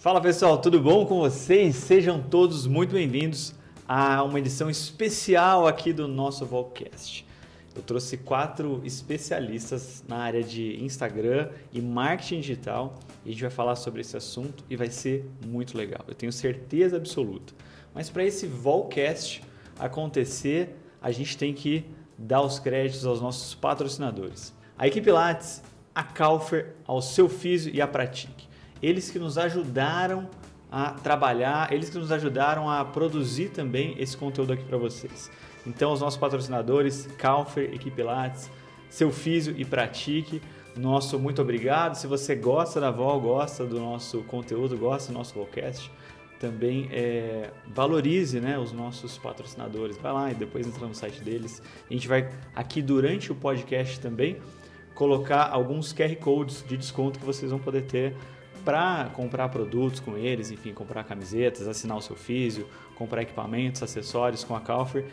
Fala pessoal, tudo bom com vocês? Sejam todos muito bem-vindos a uma edição especial aqui do nosso Volcast. Eu trouxe 4 especialistas na área de Instagram e marketing digital e a gente vai falar sobre esse assunto e vai ser muito legal, eu tenho certeza absoluta. Mas para esse Volcast acontecer, a gente tem que dar os créditos aos nossos patrocinadores. A equipe Lattes, a Kaufer, ao Seu Físio e a Pratique. Eles que nos ajudaram a trabalhar, eles que nos ajudaram a produzir também esse conteúdo aqui para vocês. Então, os nossos patrocinadores, Kaufer, Equipe Lattes, Seu Físio e Pratique, nosso muito obrigado. Se você gosta da Vol, gosta do nosso conteúdo, gosta do nosso podcast, também valorize, né, os nossos patrocinadores. Vai lá e depois entra no site deles. A gente vai aqui durante o podcast também colocar alguns QR Codes de desconto que vocês vão poder ter para comprar produtos com eles, enfim, comprar camisetas, assinar o Seu Físio, comprar equipamentos, acessórios com a Kaufer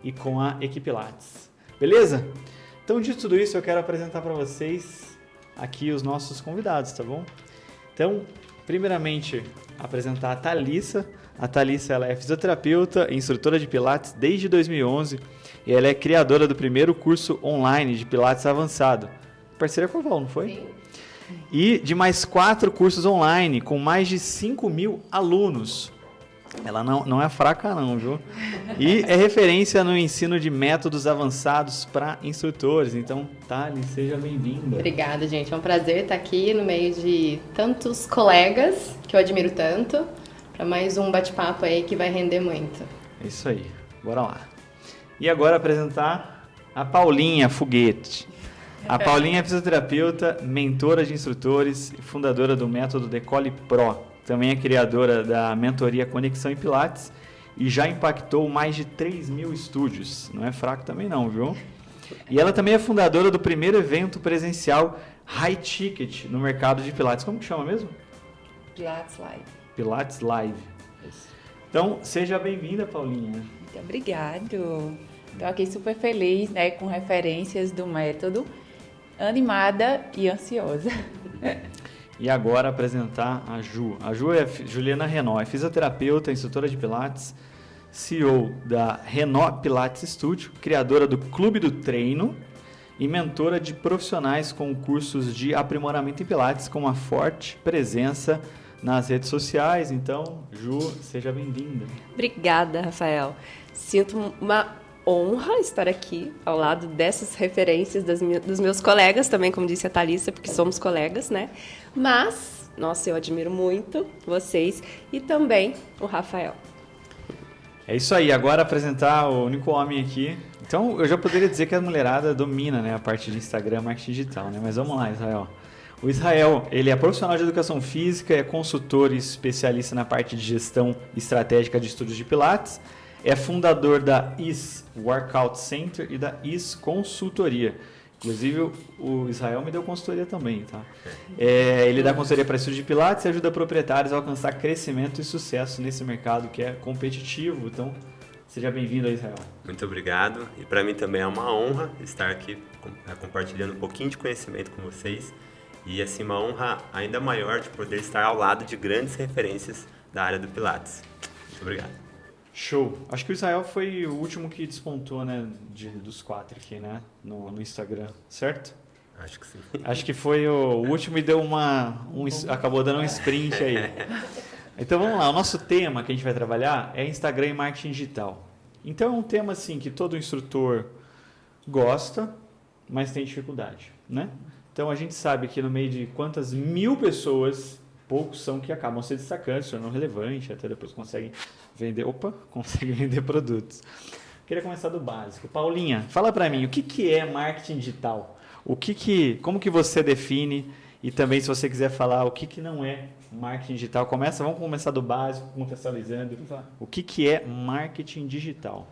e com a Equipe Lattes. Beleza? Então, de tudo isso, eu quero apresentar para vocês aqui os nossos convidados, tá bom? Então, primeiramente, apresentar a Thalissa. A Thalissa, ela é fisioterapeuta e instrutora de Pilates desde 2011 e ela é criadora do primeiro curso online de Pilates avançado. Parceria com a Val, não foi? Sim. E de mais 4 cursos online, com mais de 5.000 alunos. Ela não é fraca não, viu? E é referência no ensino de métodos avançados para instrutores. Então, Thali, seja bem-vinda. Obrigada, gente. É um prazer estar aqui no meio de tantos colegas que eu admiro tanto, para mais um bate-papo aí que vai render muito. É isso aí. Bora lá. E agora apresentar a Paulinha Foguete. A Paulinha é fisioterapeuta, mentora de instrutores e fundadora do método Decolle Pro. Também é criadora da mentoria Conexão em Pilates e já impactou mais de 3.000 estúdios. Não é fraco também não, viu? E ela também é fundadora do primeiro evento presencial High Ticket no mercado de Pilates. Como que chama mesmo? Pilates Live. Pilates Live. Então, seja bem-vinda, Paulinha. Muito obrigado. Estou aqui super feliz, né, com referências do método, animada e ansiosa. E agora apresentar a Ju. A Ju é Juliana Renó, é fisioterapeuta, instrutora de Pilates, CEO da Renó Pilates Studio, criadora do Clube do Treino e mentora de profissionais com cursos de aprimoramento em Pilates com uma forte presença nas redes sociais. Então, Ju, seja bem-vinda. Obrigada, Rafael. Sinto uma honra estar aqui ao lado dessas referências dos meus colegas também, como disse a Thalissa, porque somos colegas, né? Mas, nossa, eu admiro muito vocês e também o Rafael. É isso aí, agora apresentar o único homem aqui. Então, eu já poderia dizer que a mulherada domina, né, a parte de Instagram, marketing digital, né? Mas vamos lá, Israel. O Israel, ele é profissional de educação física, é consultor e especialista na parte de gestão estratégica de estudos de Pilates, é fundador da IS Workout Center e da IS Consultoria. Inclusive, o Israel me deu consultoria também, tá? Ele dá consultoria para estudos de Pilates e ajuda proprietários a alcançar crescimento e sucesso nesse mercado que é competitivo. Então, seja bem-vindo aí, Israel. Muito obrigado. E para mim também é uma honra estar aqui compartilhando um pouquinho de conhecimento com vocês. E assim, uma honra ainda maior de poder estar ao lado de grandes referências da área do Pilates. Muito obrigado. Show. Acho que o Israel foi o último que despontou, né, dos 4 aqui, né, no Instagram, certo? Acho que sim. Acho que foi o último e deu acabou dando um sprint aí. Então vamos lá, o nosso tema que a gente vai trabalhar é Instagram e marketing digital. Então é um tema assim que todo instrutor gosta, mas tem dificuldade, né? Então a gente sabe que no meio de quantas 1.000 pessoas, poucos são que acabam se destacando, se tornam relevantes, até depois conseguem vender produtos. Queria começar do básico. Paulinha, fala para mim, o que é marketing digital? Como que você define? E também, se você quiser falar o que não é marketing digital, vamos começar do básico, contextualizando. O que é marketing digital?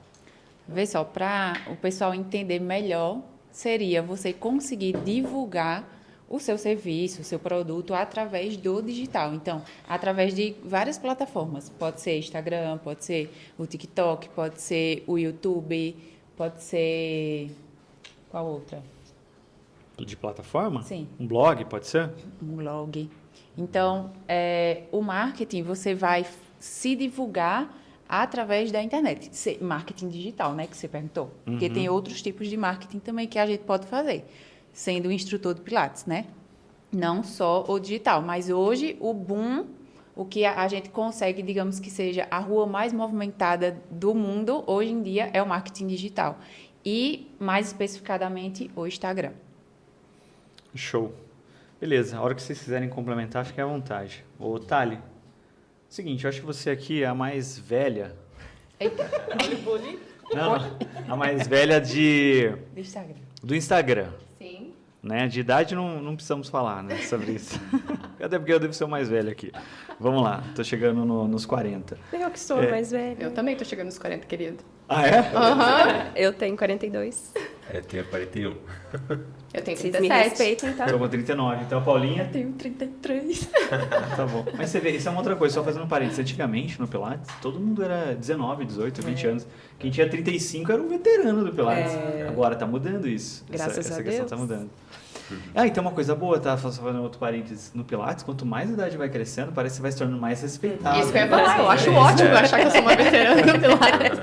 Vê só, para o pessoal entender melhor, seria você conseguir divulgar o seu serviço, o seu produto através do digital. Então, através de várias plataformas. Pode ser Instagram, pode ser o TikTok, pode ser o YouTube, pode ser... Qual outra? De plataforma? Sim. Um blog, pode ser? Um blog. Então, o marketing, você vai se divulgar através da internet. Marketing digital, né, que você perguntou. Porque tem outros tipos de marketing também que a gente pode fazer, sendo instrutor de Pilates, né? Não só o digital, mas hoje o boom, o que a gente consegue, digamos que seja a rua mais movimentada do mundo, hoje em dia é o marketing digital. E, mais especificadamente, o Instagram. Show. Beleza, a hora que vocês quiserem complementar, fiquem à vontade. Ô, Thali, seguinte, eu acho que você aqui é a mais velha. Eita. Não, a mais velha do Instagram. Sim. Né? De idade não precisamos falar, né, sobre isso. Até porque eu devo ser o mais velho aqui. Vamos lá, tô chegando nos 40. Eu que sou mais velha. Eu também tô chegando nos 40, querido. Ah, é? Eu tenho 42. Tenho 41. Eu tenho Vocês me 37. respeitam, então. Tô com 39, então a Paulinha... Tenho 33. Tá bom. Mas você vê, isso é uma outra coisa, só fazendo um parênteses. Antigamente, no Pilates, todo mundo era 19, 18, 20 anos. Quem tinha 35 era um veterano do Pilates. Agora tá mudando isso. Graças essa a questão Deus. tá mudando. Ah, e tem uma coisa boa, tá? Só fazendo outro parênteses. No Pilates, quanto mais a idade vai crescendo, parece que você vai se tornando mais respeitado. Isso que eu ia falar, eu acho ótimo achar que eu sou uma veterana do Pilates.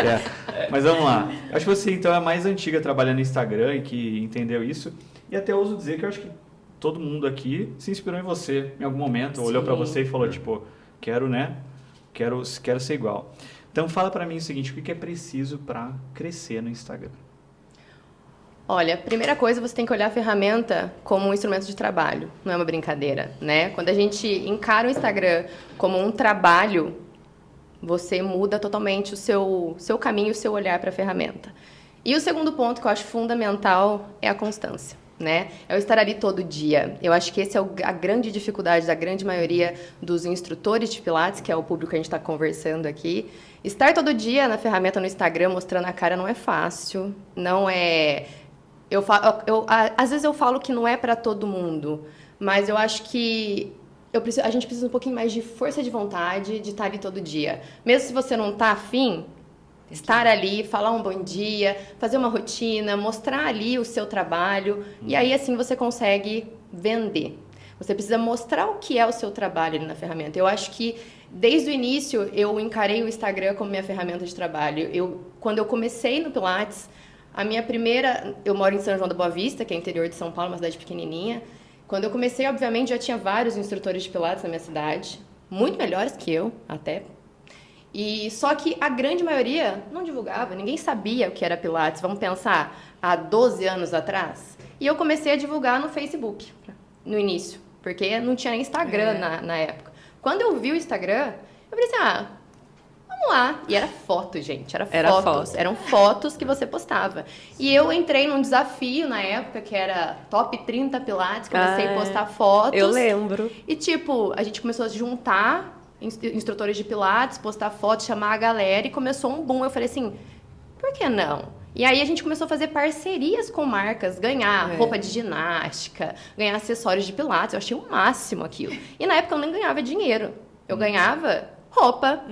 Mas vamos lá. Eu acho que você, então, é a mais antiga trabalhando no Instagram e que entendeu isso. E até ouso dizer que eu acho que todo mundo aqui se inspirou em você em algum momento, olhou pra você e falou, tipo, quero ser igual. Então, fala pra mim o seguinte, o que é preciso pra crescer no Instagram? Olha, primeira coisa, você tem que olhar a ferramenta como um instrumento de trabalho, não é uma brincadeira, né? Quando a gente encara o Instagram como um trabalho, você muda totalmente o seu caminho, o seu olhar para a ferramenta. E o segundo ponto que eu acho fundamental é a constância, né? É o estar ali todo dia. Eu acho que essa é a grande dificuldade da grande maioria dos instrutores de Pilates, que é o público que a gente está conversando aqui. Estar todo dia na ferramenta no Instagram mostrando a cara não é fácil, não é... às vezes eu falo que não é para todo mundo, mas eu acho que a gente precisa um pouquinho mais de força de vontade de estar ali todo dia. Mesmo se você não está afim, estar ali, falar um bom dia, fazer uma rotina, mostrar ali o seu trabalho, e aí assim você consegue vender. Você precisa mostrar o que é o seu trabalho ali na ferramenta. Eu acho que desde o início eu encarei o Instagram como minha ferramenta de trabalho. Quando eu comecei no Pilates, a minha primeira... Eu moro em São João da Boa Vista, que é interior de São Paulo, uma cidade pequenininha. Quando eu comecei, obviamente, já tinha vários instrutores de Pilates na minha cidade. Muito melhores que eu, até. E só que a grande maioria não divulgava, ninguém sabia o que era Pilates. Vamos pensar, há 12 anos atrás. E eu comecei a divulgar no Facebook, no início. Porque não tinha nem Instagram na época. Quando eu vi o Instagram, eu falei assim, vamos lá. E era foto, gente. Era fotos. Eram fotos que você postava. E eu entrei num desafio na época, que era Top 30 Pilates. Comecei a postar fotos. Eu lembro. E, tipo, a gente começou a se juntar, instrutores de Pilates, postar fotos, chamar a galera. E começou um boom. Eu falei assim, por que não? E aí a gente começou a fazer parcerias com marcas, ganhar roupa de ginástica, ganhar acessórios de Pilates. Eu achei o máximo aquilo. E na época eu nem ganhava dinheiro. Eu ganhava roupa,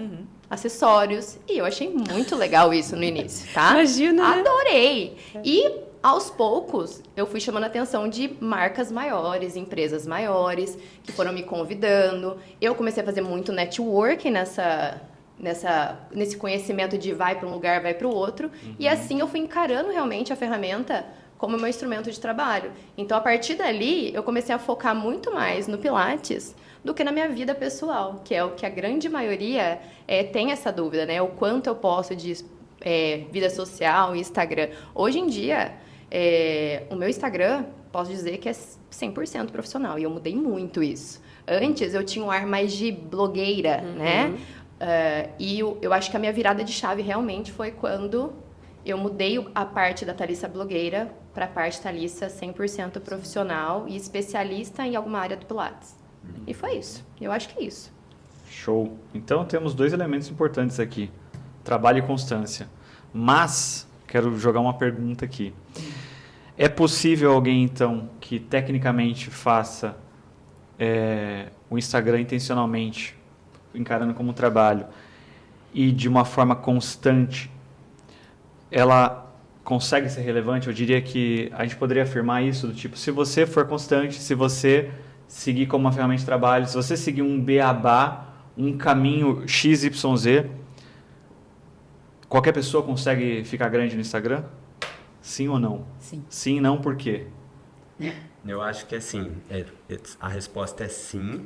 acessórios. E eu achei muito legal isso no início, tá? Imagina, né? Adorei! E aos poucos eu fui chamando a atenção de marcas maiores, empresas maiores, que foram me convidando. Eu comecei a fazer muito networking nesse conhecimento de vai para um lugar, vai para o outro. E assim eu fui encarando realmente a ferramenta como meu instrumento de trabalho. Então, a partir dali, eu comecei a focar muito mais no Pilates do que na minha vida pessoal, que é o que a grande maioria tem essa dúvida, né? O quanto eu posso de vida social e Instagram. Hoje em dia, o meu Instagram, posso dizer que é 100% profissional, e eu mudei muito isso. Antes, eu tinha um ar mais de blogueira, né? E eu acho que a minha virada de chave realmente foi quando eu mudei a parte da Thalissa blogueira para a parte Thalissa 100% profissional e especialista em alguma área do Pilates. E foi isso. Eu acho que é isso. Show. Então, temos 2 elementos importantes aqui. Trabalho e constância. Mas, quero jogar uma pergunta aqui. É possível alguém, então, que tecnicamente faça o Instagram intencionalmente, encarando como um trabalho, e de uma forma constante, ela consegue ser relevante? Eu diria que a gente poderia afirmar isso, do tipo, se você for constante, se você seguir como uma ferramenta de trabalho, se você seguir um beabá, um caminho XYZ, qualquer pessoa consegue ficar grande no Instagram? Sim ou não? Sim. Sim, não, por quê? Eu acho que assim, a resposta é sim,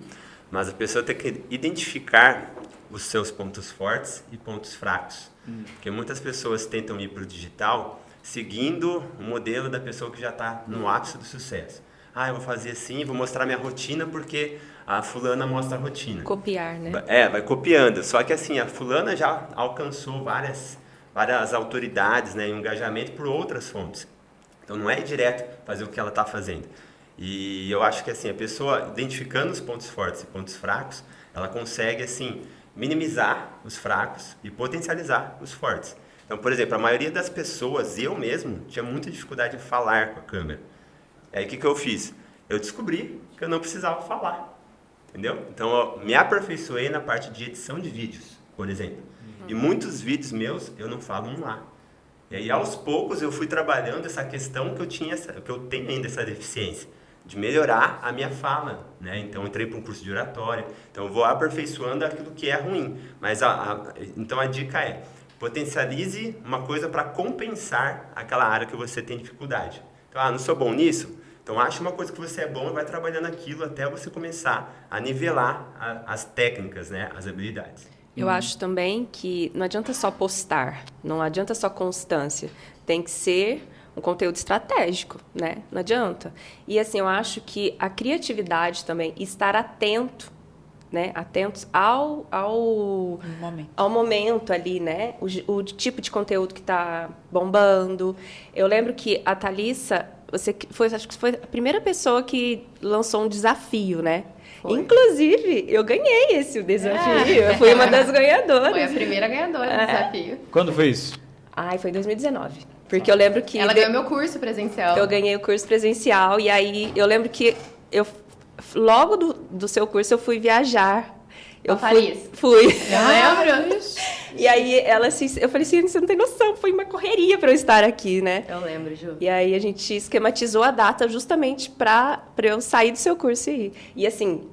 mas a pessoa tem que identificar os seus pontos fortes e pontos fracos. Porque muitas pessoas tentam ir para o digital seguindo o modelo da pessoa que já está no ápice do sucesso. Eu vou fazer assim, vou mostrar minha rotina porque a fulana mostra a rotina. Copiar, né? Vai copiando. Só que assim, a fulana já alcançou várias autoridades, né, e um engajamento por outras fontes. Então não é direto fazer o que ela está fazendo. E eu acho que assim, a pessoa identificando os pontos fortes e pontos fracos, ela consegue assim minimizar os fracos e potencializar os fortes. Então, por exemplo, a maioria das pessoas, eu mesmo, tinha muita dificuldade em falar com a câmera. E aí o que eu fiz? Eu descobri que eu não precisava falar, entendeu? Então eu me aperfeiçoei na parte de edição de vídeos, por exemplo. E muitos vídeos meus eu não falo um A. E aí aos poucos eu fui trabalhando essa questão que eu tenho ainda essa deficiência, de melhorar a minha fala, né? Então eu entrei para um curso de oratória, então eu vou aperfeiçoando aquilo que é ruim. Mas então a dica é: potencialize uma coisa para compensar aquela área que você tem dificuldade. Então, não sou bom nisso? Então ache uma coisa que você é bom e vai trabalhando aquilo até você começar a nivelar as técnicas, né? As habilidades. Eu acho também que não adianta só postar, não adianta só constância, tem que ser um conteúdo estratégico, né? Não adianta. E assim, eu acho que a criatividade também, estar atento, né? Atentos ao momento ali, né? O tipo de conteúdo que está bombando. Eu lembro que a Thalissa, acho que foi a primeira pessoa que lançou um desafio, né? Foi. Inclusive, eu ganhei esse desafio. Eu fui uma das ganhadoras. Foi a primeira ganhadora do desafio. Quando foi isso? Foi em 2019. Porque eu lembro que... Ela ganhou meu curso presencial. Eu ganhei o curso presencial. E aí, eu lembro que logo do seu curso, eu fui viajar. Eu Paris. Fui. Eu lembro. E aí, eu falei assim, você não tem noção, foi uma correria para eu estar aqui, né? Eu lembro, Ju. E aí, a gente esquematizou a data justamente para eu sair do seu curso e ir. E assim,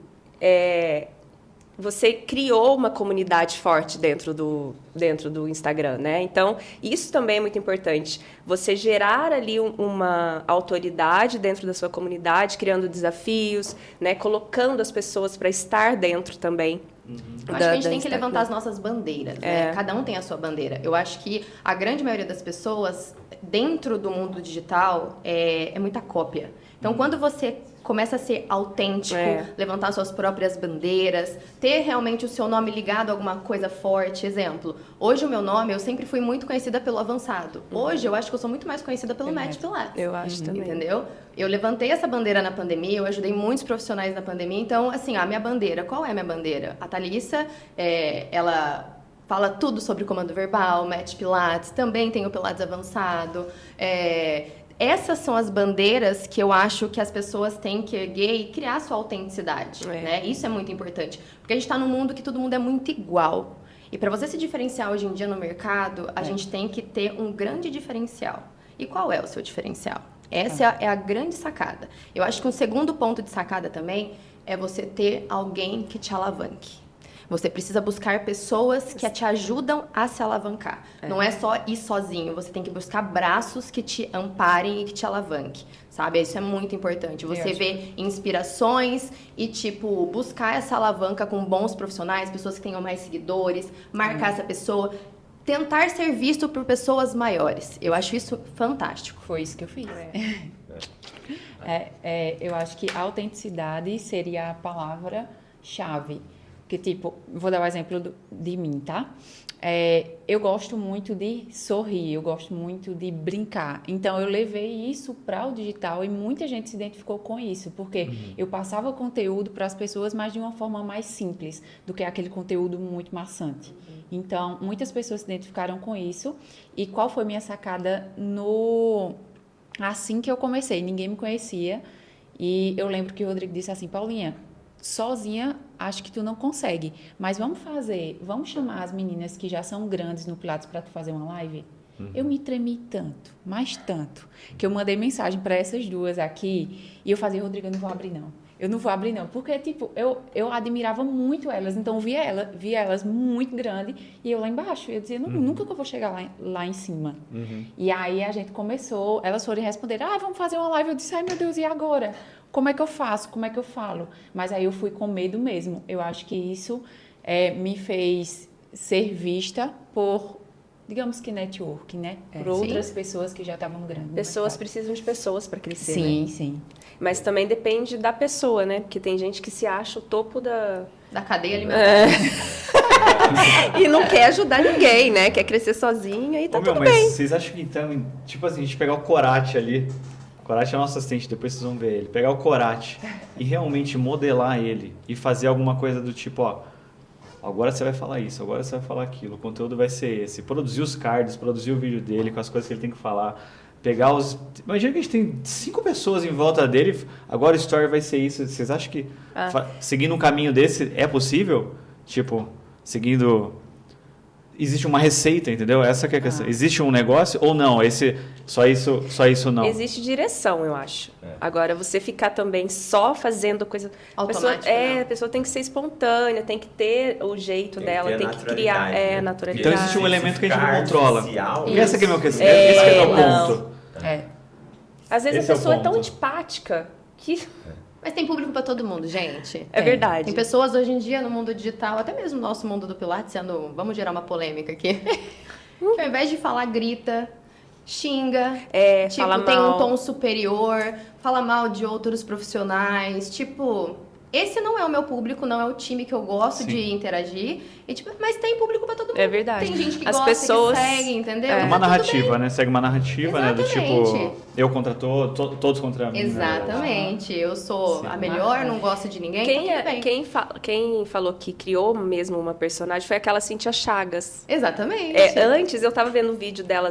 você criou uma comunidade forte dentro do Instagram, né? Então, isso também é muito importante. Você gerar ali uma autoridade dentro da sua comunidade, criando desafios, né? Colocando as pessoas para estar dentro também. Acho que a gente tem que levantar as nossas bandeiras, né? Cada um tem a sua bandeira. Eu acho que a grande maioria das pessoas, dentro do mundo digital, é muita cópia. Então, quando você começa a ser autêntico, levantar suas próprias bandeiras, ter realmente o seu nome ligado a alguma coisa forte. Exemplo, hoje o meu nome, eu sempre fui muito conhecida pelo Avançado. Hoje eu acho que eu sou muito mais conhecida pelo Match Pilates. Eu acho também. Entendeu? Eu levantei essa bandeira na pandemia, eu ajudei muitos profissionais na pandemia. Então, assim, a minha bandeira, qual é a minha bandeira? A Thalissa, ela fala tudo sobre comando verbal, Match Pilates, também tem o Pilates Avançado. Essas são as bandeiras que eu acho que as pessoas têm que erguer e criar sua autenticidade, né? Isso é muito importante, porque a gente está num mundo que todo mundo é muito igual. E para você se diferenciar hoje em dia no mercado, a gente tem que ter um grande diferencial. E qual é o seu diferencial? Essa é a grande sacada. Eu acho que um segundo ponto de sacada também é você ter alguém que te alavanque. Você precisa buscar pessoas que te ajudam a se alavancar. Não é só ir sozinho, você tem que buscar braços que te amparem e que te alavanquem, sabe? Isso é muito importante. Você vê inspirações e, buscar essa alavanca com bons profissionais, pessoas que tenham mais seguidores, marcar essa pessoa, tentar ser visto por pessoas maiores. Eu acho isso fantástico. Foi isso que eu fiz. Eu acho que autenticidade seria a palavra-chave. Que, vou dar o exemplo de mim, tá? Eu gosto muito de sorrir, eu gosto muito de brincar. Então, eu levei isso para o digital e muita gente se identificou com isso, porque eu passava conteúdo para as pessoas, mas de uma forma mais simples do que aquele conteúdo muito maçante. Então, muitas pessoas se identificaram com isso. E qual foi minha sacada assim que eu comecei? Ninguém me conhecia. E eu lembro que o Rodrigo disse assim, Paulinha, sozinha, acho que tu não consegue. Mas vamos chamar as meninas que já são grandes no Pilates para tu fazer uma live? Eu me tremi tanto, mas tanto, que eu mandei mensagem para essas duas aqui e eu falei, Rodrigo, eu não vou abrir não. eu não vou abrir não. Porque, tipo, eu admirava muito elas. Então, eu via elas muito grandes e eu lá embaixo. Eu dizia, nunca que eu vou chegar lá em cima. E aí, a gente começou, elas foram responder, vamos fazer uma live. Eu disse, ai, meu Deus, e agora? Como é que eu faço? Como é que eu falo? Mas aí eu fui com medo mesmo. Eu acho que isso me fez ser vista por, digamos que network, né? Por outras pessoas que já estavam grandes. Pessoas precisam de pessoas para crescer, Sim, né? sim. Mas também depende da pessoa, né? Porque tem gente que se acha o topo da cadeia alimentar. E não quer ajudar ninguém, né? Quer crescer sozinha e tá tudo mas bem. vocês acham que então, tipo assim, a gente pegar o Corate ali, o Corate é nosso assistente, depois vocês vão ver ele, pegar o Corate e realmente modelar ele e fazer alguma coisa do tipo, ó, agora você vai falar isso, agora você vai falar aquilo, o conteúdo vai ser esse, produzir os cards, produzir o vídeo dele com as coisas que ele tem que falar, pegar os... Imagina que a gente tem 5 pessoas em volta dele, agora o story vai ser isso, vocês acham que seguindo um caminho desse é possível? Tipo, seguindo... Existe uma receita, entendeu? Essa que é a questão. Existe um negócio ou não? Só isso não? Existe direção, eu acho. Agora, você ficar também só fazendo coisa... Automática, a pessoa tem que ser espontânea, tem que ter o jeito dela, tem que criar naturalidade. Então existe um elemento que a gente não controla. Artificial, Essa que é a minha questão. Esse que é o meu ponto. Às vezes Esse a pessoa é o é tão ponto. antipática que... Mas tem público para todo mundo, gente. É verdade. Tem pessoas hoje em dia no mundo digital, até mesmo no nosso mundo do Pilates, vamos gerar uma polêmica aqui, que ao invés de falar, grita, xinga, fala tem mal. um tom superior, fala mal de outros profissionais, tipo... Esse não é o meu público, não é o time que eu gosto de interagir. E, tipo, mas tem público pra todo mundo. É verdade. Tem gente que As gosta, pessoas... que segue, entendeu? É Tá uma tudo narrativa, bem. né? Segue uma narrativa, né? Do tipo, Exatamente. eu contra todos contra mim. Exatamente. Eu sou a melhor, não gosto de ninguém, tá tudo bem. Quem falou que criou mesmo uma personagem foi aquela Cíntia Chagas. Exatamente. Antes, eu tava vendo um vídeo dela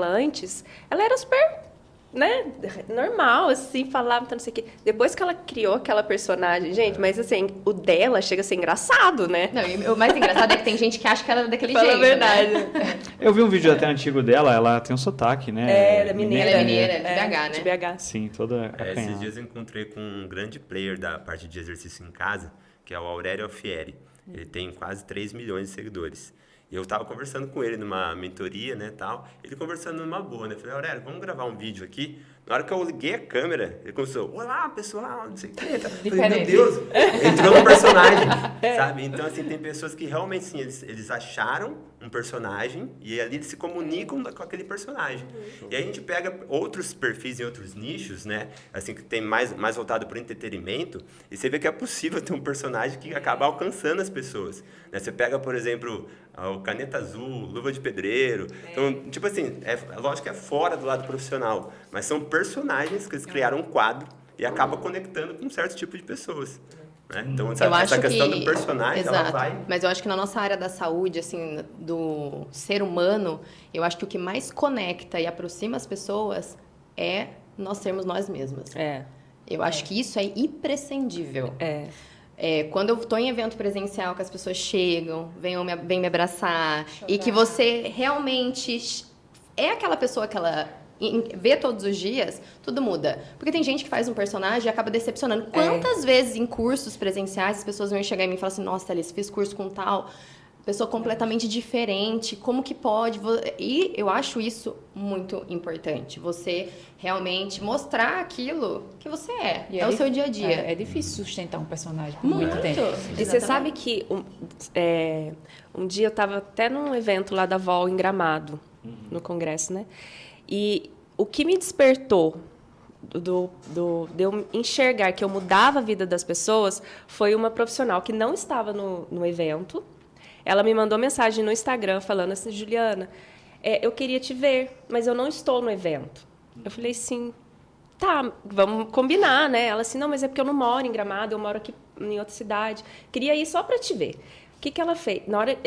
antes, ela era super, né, normal, assim, falava, não sei o quê. Depois que ela criou aquela personagem, gente, mas assim, o dela chega a ser engraçado, né? Não, e o mais engraçado é que tem gente que acha que ela é daquele Fala jeito. a verdade. Né? Eu vi um vídeo até antigo dela, ela tem um sotaque, né? Ela é mineira. Ela é mineira, de BH, né? De BH. Sim, toda Esses acanhada. dias eu encontrei com um grande player da parte de exercício em casa, que é o Aurélio Alfieri. Ele tem quase 3 milhões de seguidores. E eu tava conversando com ele numa mentoria, né, tal. Ele conversando numa boa, né? Eu falei, Aurélio, vamos gravar um vídeo aqui. Na hora que eu liguei a câmera, ele começou, olá, pessoal, não sei o quê. Eu falei, meu Deus, entrou no personagem, sabe? Então, assim, tem pessoas que realmente, assim, eles acharam um personagem e ali eles se comunicam com aquele personagem. E aí a gente pega outros perfis em outros nichos, né? Assim, que tem mais voltado para o entretenimento, e você vê que é possível ter um personagem que acaba alcançando as pessoas. Né? Você pega, por exemplo, o Caneta Azul, Luva de Pedreiro. Então, tipo assim, lógico que é fora do lado profissional, mas são personagens que eles criaram um quadro e acaba conectando com um certo tipo de pessoas. Né? Então, essa questão do personagem, exato. ela vai... Mas eu acho que na nossa área da saúde, assim, do ser humano, eu acho que o que mais conecta e aproxima as pessoas é nós sermos nós mesmas. Eu acho que isso é imprescindível. Quando eu estou em evento presencial, que as pessoas chegam, vêm me abraçar, e que você realmente é aquela pessoa que ela vê todos os dias, tudo muda. Porque tem gente que faz um personagem e acaba decepcionando. Quantas vezes em cursos presenciais as pessoas vão chegar em mim e falar assim, nossa, Thalys, fiz curso com tal pessoa completamente diferente, como que pode? E eu acho isso muito importante, você realmente mostrar aquilo que você é o seu dia a dia. É difícil sustentar um personagem por Muito. muito tempo. E você sabe que um dia eu estava até num evento lá da VOL em Gramado, no congresso, né? E o que me despertou de eu enxergar que eu mudava a vida das pessoas foi uma profissional que não estava no evento. Ela me mandou mensagem no Instagram falando assim, Juliana, eu queria te ver, mas eu não estou no evento. Eu falei assim, tá, vamos combinar, né? Ela assim, não, mas é porque eu não moro em Gramado, eu moro aqui em outra cidade. Queria ir só para te ver. O que ela fez? Na hora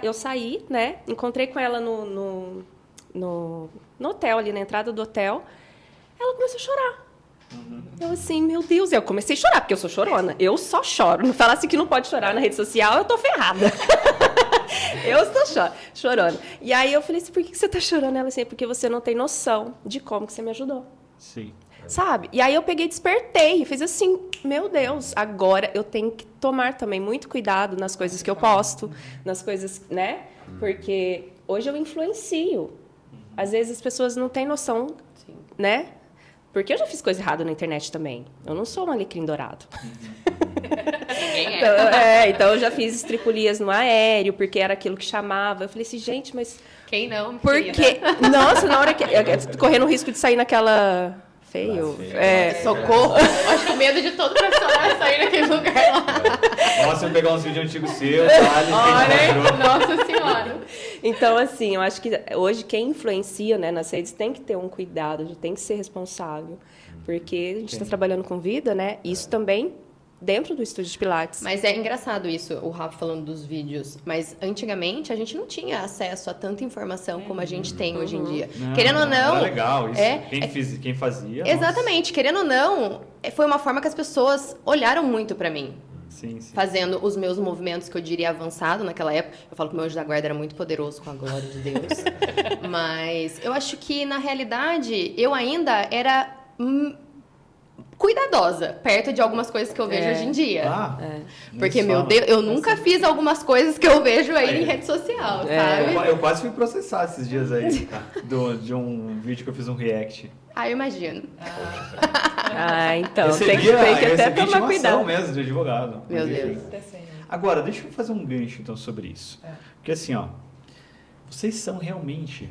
eu saí, né? Encontrei com ela no hotel, ali na entrada do hotel. Ela começou a chorar. Eu assim, meu Deus, eu comecei a chorar, porque eu sou chorona. Eu só choro. Não fala assim que não pode chorar na rede social, eu tô ferrada. Eu estou chorando. E aí eu falei assim, por que você tá chorando? Ela assim, é porque você não tem noção de como que você me ajudou. Sim. sabe? E aí eu peguei, despertei e fiz assim, meu Deus, agora eu tenho que tomar também muito cuidado nas coisas que eu posto, nas coisas, né? Porque hoje eu influencio. Às vezes as pessoas não têm noção, né? Porque eu já fiz coisa errada na internet também. Eu não sou um alecrim dourado. Ninguém é. Então eu já fiz estripulias no aéreo, porque era aquilo que chamava. Eu falei assim, gente, mas... Quem não? Por querida? quê? Nossa, na hora que... correndo o risco de sair naquela... Feio. Socorro. Acho que o medo de todo profissional é sair naquele lugar lá. Nossa, eu pegar uns vídeos antigos seus, vale, Olha, nossa senhora. Então, assim, eu acho que hoje quem influencia, né, nas redes tem que ter um cuidado, tem que ser responsável. Porque a gente está trabalhando com vida, né? Isso também dentro do estúdio de Pilates. Mas é engraçado isso, o Rafa falando dos vídeos. Mas antigamente a gente não tinha acesso a tanta informação como a gente tem hoje em dia. Querendo ou não. Era legal isso. Quem fazia. Exatamente. Querendo ou não, foi uma forma que as pessoas olharam muito pra mim. Sim, sim. Fazendo os meus movimentos que eu diria avançado naquela época. Eu falo que o meu anjo da guarda era muito poderoso, com a glória de Deus. Mas eu acho que, na realidade, eu ainda era cuidadosa, perto de algumas coisas que eu vejo hoje em dia. Porque, meu Deus, eu nunca fiz algumas coisas que eu vejo aí em rede social, sabe? Eu quase fui processado esses dias aí, de um vídeo que eu fiz um react. Ah, eu imagino. Então, tem que até tomar cuidado. Mesmo de advogado. Meu Deus. Agora, deixa eu fazer um gancho, então, sobre isso. Porque, assim, ó, vocês são realmente...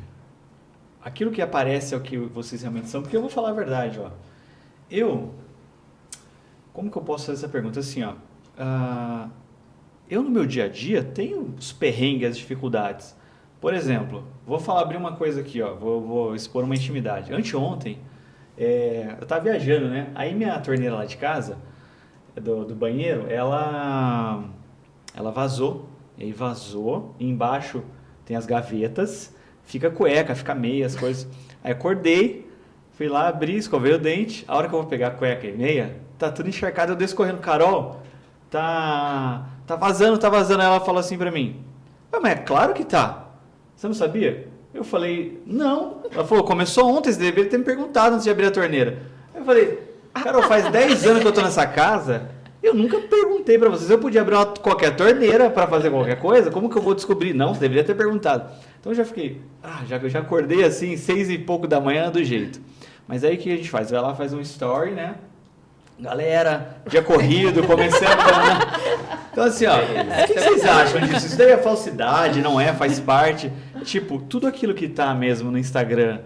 Aquilo que aparece é o que vocês realmente são, porque eu vou falar a verdade, ó. Como que eu posso fazer essa pergunta? Assim, ó, eu no meu dia a dia tenho os perrengues, as dificuldades. Por exemplo, abrir uma coisa aqui, ó, vou expor uma intimidade. Anteontem, eu tava viajando, né? Aí minha torneira lá de casa, do banheiro, ela vazou. E aí vazou, e embaixo tem as gavetas, fica cueca, fica meia, as coisas. Aí acordei, fui lá, abri, escovei o dente. A hora que eu vou pegar a cueca e meia, tá tudo encharcado, eu desço correndo. Carol, tá vazando. Ela falou assim pra mim, mas é claro que tá. Você não sabia? Eu falei, não. Ela falou, começou ontem, você deveria ter me perguntado antes de abrir a torneira. Eu falei, Carol, faz 10 anos que eu tô nessa casa, eu nunca perguntei pra vocês. Eu podia abrir qualquer torneira pra fazer qualquer coisa? Como que eu vou descobrir? Não, você deveria ter perguntado. Então eu já fiquei, já acordei assim, 6 e pouco da manhã do jeito. Mas aí o que a gente faz? Vai lá, faz um story, né? Galera, dia corrido, começando a... Então assim, ó, o que vocês acham disso? Isso daí é falsidade, não é? Faz parte? Tipo, tudo aquilo que tá mesmo no Instagram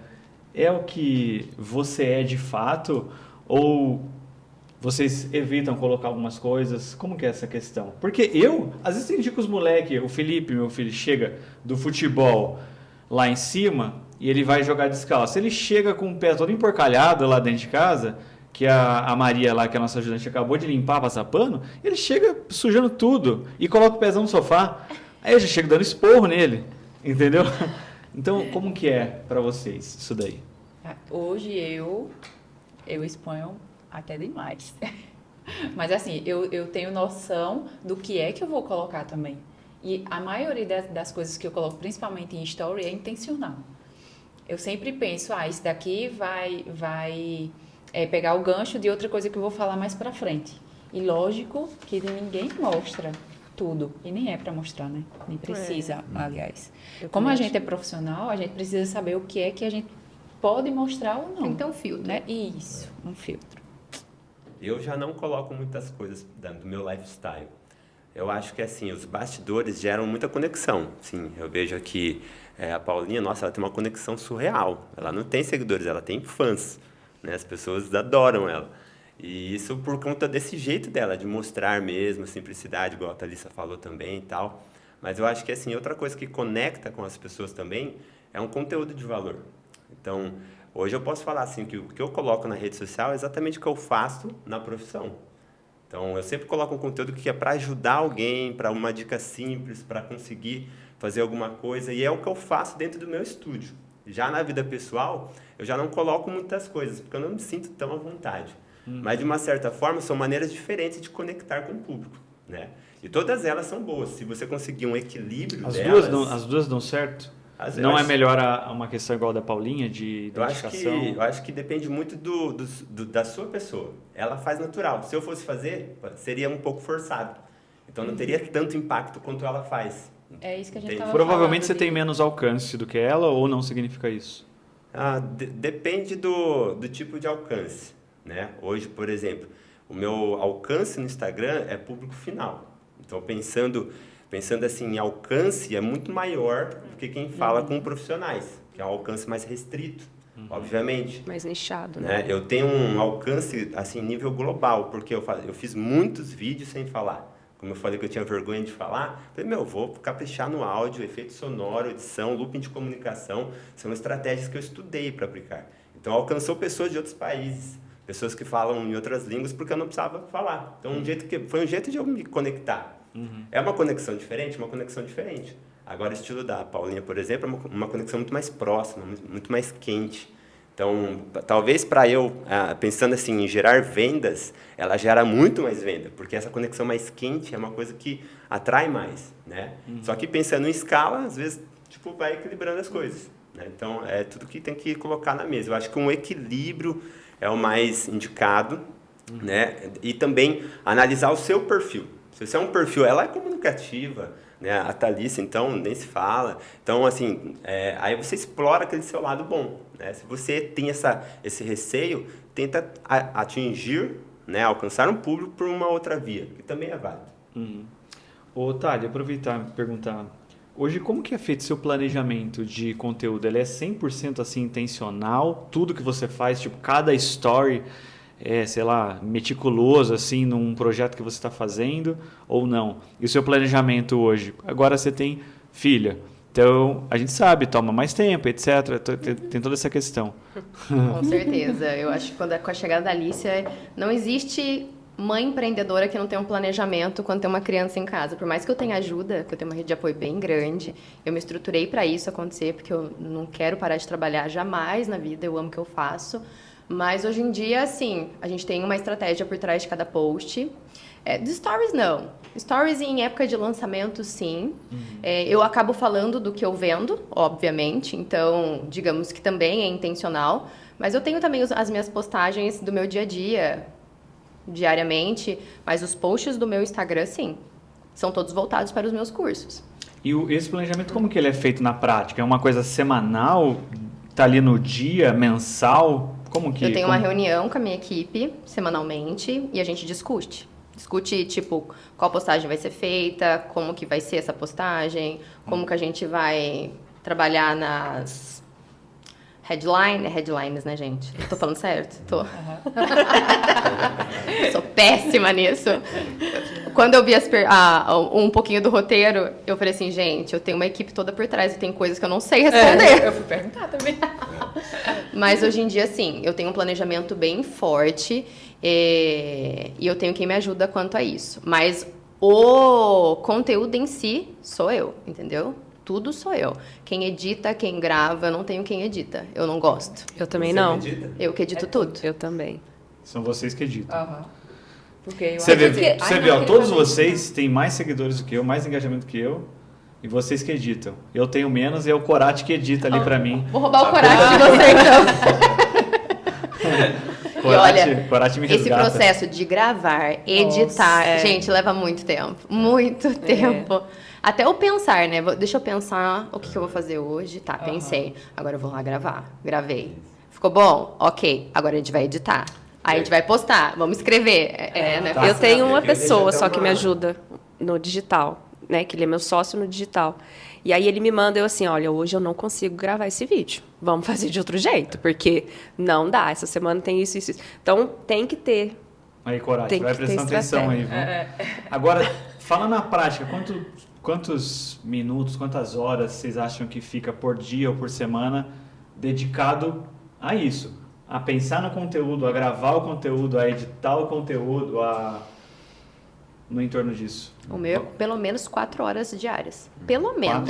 é o que você é de fato? Ou vocês evitam colocar algumas coisas? Como que é essa questão? Porque eu, às vezes tem dia que os moleques, o Felipe, meu filho, chega do futebol lá em cima e ele vai jogar descalço. Ele chega com o pé todo emporcalhado lá dentro de casa, que a Maria lá, que é a nossa ajudante, acabou de limpar, passar pano, ele chega sujando tudo e coloca o pezão no sofá. Aí eu já chego dando esporro nele, entendeu? Então, como que é pra vocês isso daí? Hoje eu exponho até demais. Mas assim, eu tenho noção do que é que eu vou colocar também. E a maioria das coisas que eu coloco, principalmente em story, é intencional. Eu sempre penso, isso daqui vai pegar o gancho de outra coisa que eu vou falar mais pra frente. E lógico que ninguém mostra tudo. E nem é pra mostrar, né? Nem precisa, aliás. Como a gente é profissional, a gente precisa saber o que é que a gente pode mostrar ou não. Tem que ter um filtro. Né? Isso, um filtro. Eu já não coloco muitas coisas do meu lifestyle. Eu acho que, assim, os bastidores geram muita conexão. Sim, eu vejo aqui a Paulinha, nossa, ela tem uma conexão surreal. Ela não tem seguidores, ela tem fãs. Né? As pessoas adoram ela. E isso por conta desse jeito dela, de mostrar mesmo a simplicidade, igual a Thalissa falou também e tal. Mas eu acho que, assim, outra coisa que conecta com as pessoas também é um conteúdo de valor. Então, hoje eu posso falar assim, que o que eu coloco na rede social é exatamente o que eu faço na profissão. Então, eu sempre coloco um conteúdo que é para ajudar alguém, para uma dica simples, para conseguir fazer alguma coisa. E é o que eu faço dentro do meu estúdio. Já na vida pessoal, eu já não coloco muitas coisas, porque eu não me sinto tão à vontade. Mas, de uma certa forma, são maneiras diferentes de conectar com o público, né? E todas elas são boas. Se você conseguir um equilíbrio As delas... duas dão certo? Não é melhor uma questão igual da Paulinha, de dedicação? Eu acho que depende muito da sua pessoa. Ela faz natural. Se eu fosse fazer, seria um pouco forçado. Então não teria tanto impacto quanto ela faz. É isso que a gente Entende? estava Provavelmente você tem menos alcance do que ela, ou não significa isso? Depende do tipo de alcance, né? Hoje, por exemplo, o meu alcance no Instagram é público final. Então, pensando assim em alcance, é muito maior do que quem fala com profissionais, que é um alcance mais restrito, obviamente. Mais nichado, né? Eu tenho um alcance assim nível global, porque eu fiz muitos vídeos sem falar. Como eu falei que eu tinha vergonha de falar, falei, vou caprichar no áudio, efeito sonoro, edição, looping de comunicação, são estratégias que eu estudei para aplicar. Então, alcançou pessoas de outros países, pessoas que falam em outras línguas, porque eu não precisava falar. Então, foi um jeito de eu me conectar. É uma conexão diferente? Uma conexão diferente. Agora, o estilo da Paulinha, por exemplo, é uma conexão muito mais próxima, muito mais quente. Então, talvez para eu, pensando assim em gerar vendas, ela gera muito mais venda, porque essa conexão mais quente é uma coisa que atrai mais, né? Só que pensando em escala, às vezes, vai equilibrando as coisas, né? Então, é tudo que tem que colocar na mesa. Eu acho que um equilíbrio é o mais indicado, né? E também analisar o seu perfil. Se você é um perfil, ela é comunicativa, né? A Thalissa, então, nem se fala. Então, assim, aí você explora aquele seu lado bom, né? Se você tem esse receio, tenta atingir, né? Alcançar um público por uma outra via, que também é válido. Ô, Thali, aproveitar e perguntar. Hoje, como que é feito o seu planejamento de conteúdo? Ele é 100% assim, intencional? Tudo que você faz, cada story sei lá, meticuloso assim num projeto que você está fazendo ou não? E o seu planejamento hoje? Agora você tem filha, então a gente sabe, toma mais tempo, etc. Tem toda essa questão. Com certeza. Eu acho que com a chegada da Alicia, não existe mãe empreendedora que não tem um planejamento quando tem uma criança em casa. Por mais que eu tenha ajuda, que eu tenho uma rede de apoio bem grande, eu me estruturei para isso acontecer, porque eu não quero parar de trabalhar jamais na vida, eu amo o que eu faço. Mas hoje em dia, assim, a gente tem uma estratégia por trás de cada post. De stories, não. Stories em época de lançamento, sim. Eu acabo falando do que eu vendo, obviamente. Então, digamos que também é intencional. Mas eu tenho também as minhas postagens do meu dia a dia, diariamente. Mas os posts do meu Instagram, sim. São todos voltados para os meus cursos. E esse planejamento, como que ele é feito na prática? É uma coisa semanal? Tá ali no dia, mensal? Eu tenho uma reunião com a minha equipe semanalmente e a gente discute. Discute, qual postagem vai ser feita, como que vai ser essa postagem, como que a gente vai trabalhar nas headlines, né, gente? Eu tô falando certo? Tô. Sou péssima nisso. Quando eu vi um pouquinho do roteiro, eu falei assim, gente, eu tenho uma equipe toda por trás, eu tenho coisas que eu não sei responder. Eu fui perguntar também. Mas hoje em dia, sim, eu tenho um planejamento bem forte e eu tenho quem me ajuda quanto a isso. Mas o conteúdo em si sou eu, entendeu? Tudo sou eu. Quem edita, quem grava, eu não tenho quem edita. Eu não gosto. Eu também não. Edita? Eu que edito tudo. Eu também. São vocês que editam. Porque Você vê, todos vocês têm mais seguidores do que eu, mais engajamento que eu, e vocês que editam. Eu tenho menos e é o Corate que edita ali pra mim. Vou roubar o Corate de você, então. Corate me resgata. Esse processo de gravar, editar, gente, leva muito tempo. Muito tempo. Até eu pensar, né? Deixa eu pensar o que eu vou fazer hoje. Tá, pensei. Agora eu vou lá gravar. Gravei. Ficou bom? Ok. Agora a gente vai editar. Aí a gente vai postar. Vamos escrever. Né? Eu tenho uma pessoa só que me ajuda no digital, né? Que ele é meu sócio no digital. E aí ele me manda, eu assim, olha, hoje eu não consigo gravar esse vídeo. Vamos fazer de outro jeito, porque não dá. Essa semana tem isso. Então, tem que ter. Aí, Corate, vai prestando atenção aí. Agora, fala na prática, quantos minutos, quantas horas vocês acham que fica por dia ou por semana dedicado a isso? A pensar no conteúdo, a gravar o conteúdo, a editar o conteúdo, no entorno disso? O meu, pelo menos 4 horas diárias. Pelo menos.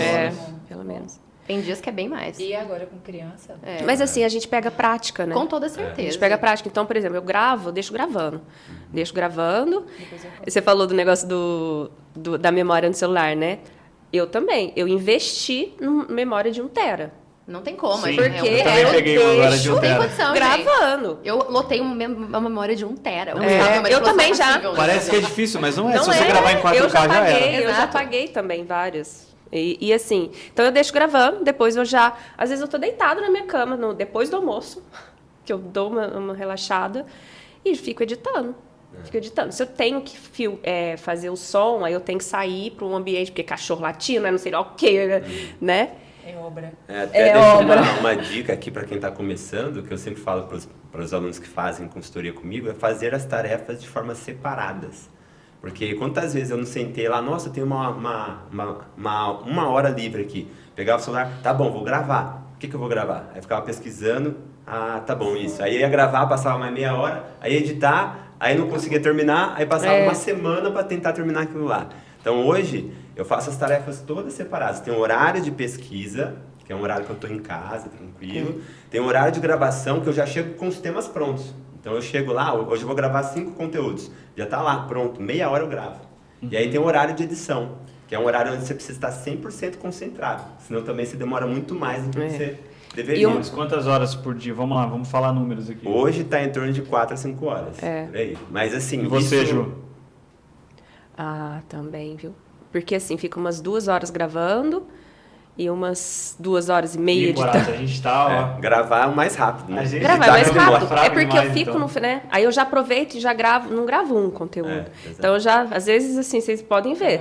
Pelo menos. Tem dias que é bem mais. E agora com criança? Mas assim, a gente pega prática, né? Com toda certeza. A gente pega prática. Então, por exemplo, eu gravo, deixo gravando. Deixo gravando. Você falou do negócio da memória no celular, né? Eu também. Eu investi numa memória de 1 tera. Não tem como. Sim, porque eu também peguei uma agora de 1 não tem tera. condição, gente. Gravando. Eu lotei uma memória de 1 tera. Eu também já. Parece que é difícil, mas não é. Não Se você é. gravar em 4K eu já já paguei, era. eu já Exato. paguei também várias. E assim, então eu deixo gravando, depois eu já... Às vezes eu tô deitada na minha cama, depois do almoço, que eu dou uma relaxada, e fico editando. Fico editando. Se eu tenho que fazer o som, aí eu tenho que sair para um ambiente, porque cachorro latindo, não sei lá o quê, né? É obra. Até deixo uma dica aqui para quem está começando, que eu sempre falo para os alunos que fazem consultoria comigo, é fazer as tarefas de forma separadas. Porque quantas vezes eu não sentei lá, nossa, eu tenho uma hora livre aqui. Pegava o celular, tá bom, vou gravar. O que eu vou gravar? Aí ficava pesquisando, tá bom, isso. Aí ia gravar, passava mais meia hora, aí ia editar, aí não conseguia terminar, aí passava uma semana para tentar terminar aquilo lá. Então hoje eu faço as tarefas todas separadas. Tem um horário de pesquisa, que é um horário que eu estou em casa, tranquilo. Tem um horário de gravação que eu já chego com os temas prontos. Então eu chego lá, hoje eu vou gravar 5 conteúdos. Já está lá, pronto, meia hora eu gravo. E aí tem o horário de edição, que é um horário onde você precisa estar 100% concentrado. Senão também você demora muito mais do que você deveria. Mas quantas horas por dia? Vamos lá, vamos falar números aqui. Hoje está em torno de 4 a 5 horas. Por aí. Mas assim... E você, isso... Ju? Também, viu? Porque assim, fica umas 2 horas gravando e umas 2 horas e meia editando. A gente tá, ó... gravar é o mais rápido, né? Gravar é mais rápido. fraco É porque demais, eu fico então. né? Aí eu já aproveito e já gravo, não gravo um conteúdo. Então eu já, às vezes, assim, vocês podem ver.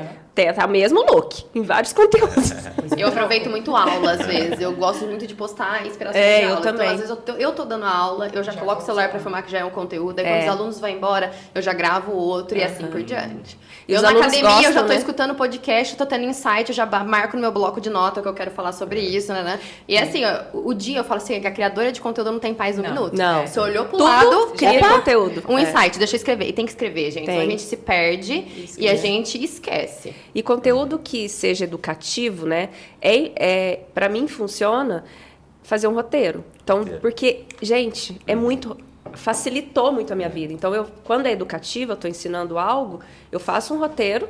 Tá mesmo look, em vários conteúdos. Eu aproveito muito aula, às vezes. Eu gosto muito de postar inspiração de eu aula. também. Então, às vezes, eu tô dando aula, eu já coloco o celular pra filmar, que já é um conteúdo. Aí, quando os alunos vão embora, eu já gravo outro e assim por diante. E Eu os na alunos academia, eu já gostam, tô né? escutando podcast, eu tô tendo insight, eu já marco no meu bloco de nota que eu quero falar sobre isso, né? E assim, ó, o dia eu falo assim, que a criadora de conteúdo não tem paz no minuto. Não. Você olhou pro Tudo lado, cria opa, conteúdo. um insight, deixa eu escrever. E tem que escrever, gente. Senão a gente se perde e a gente esquece. E conteúdo que seja educativo, né? Para mim funciona fazer um roteiro. Então, porque, gente, facilitou muito a minha vida. Então, quando é educativo, eu estou ensinando algo, eu faço um roteiro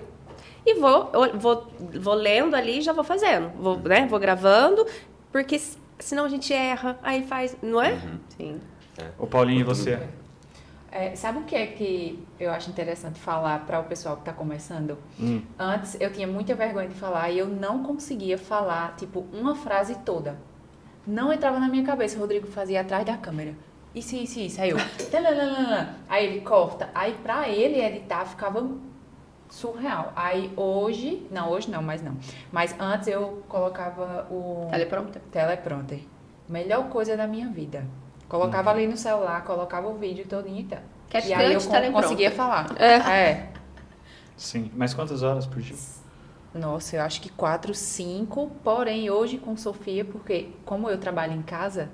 e vou lendo ali e já vou fazendo. Vou gravando, porque senão a gente erra, aí faz, não é? Sim. Ô Paulinho, e você? Sabe o que é que eu acho interessante falar para o pessoal que está começando? Antes eu tinha muita vergonha de falar e eu não conseguia falar, tipo, uma frase toda. Não entrava na minha cabeça, o Rodrigo fazia atrás da câmera. Isso. Aí eu... Aí ele corta. Aí pra ele editar ficava surreal. Aí hoje não, mais não. Mas antes eu colocava o... Teleprompter. Melhor coisa da minha vida. Colocava ali no celular, colocava o vídeo todinho e tal. E aí eu conseguia falar. Sim, mas quantas horas por dia? Nossa, eu acho que 4, 5. Porém, hoje com Sofia, porque como eu trabalho em casa,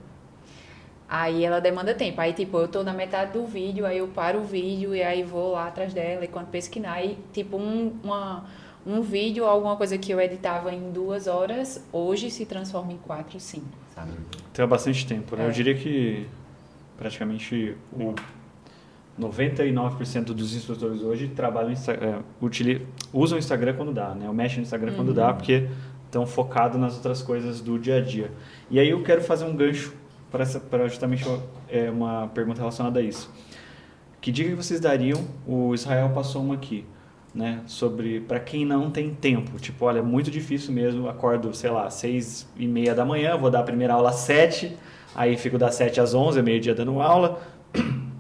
aí ela demanda tempo. Aí, tipo, eu tô na metade do vídeo, aí eu paro o vídeo e aí vou lá atrás dela. E quando pesquisar, aí, tipo, um vídeo, alguma coisa que eu editava em 2 horas, hoje se transforma em 4, 5, sabe? Tem bastante tempo, né? Eu diria que praticamente 99% dos instrutores hoje trabalham usam o Instagram quando dá, né? Ou mexem no Instagram quando dá, porque estão focados nas outras coisas do dia a dia. E aí eu quero fazer um gancho para justamente uma pergunta relacionada a isso. Que dica que vocês dariam? O Israel passou uma aqui, né? Sobre para quem não tem tempo. Tipo, olha, é muito difícil mesmo. Acordo, sei lá, 6:30 da manhã, vou dar a primeira aula às 7, aí fico das 7 às 11, meio-dia dando aula.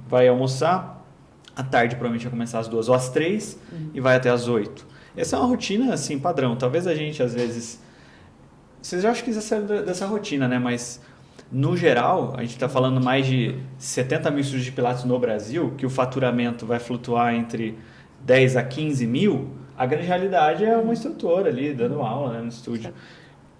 Vai almoçar, à tarde provavelmente vai começar às 2 ou às 3 e vai até às 8. Essa é uma rotina, assim, padrão. Talvez a gente, às vezes... Vocês já acham que quiser sair dessa rotina, né? Mas, no geral, a gente está falando mais de 70 mil estúdios de Pilates no Brasil, que o faturamento vai flutuar entre 10 a 15 mil. A grande realidade é uma instrutora ali, dando aula, né, no estúdio.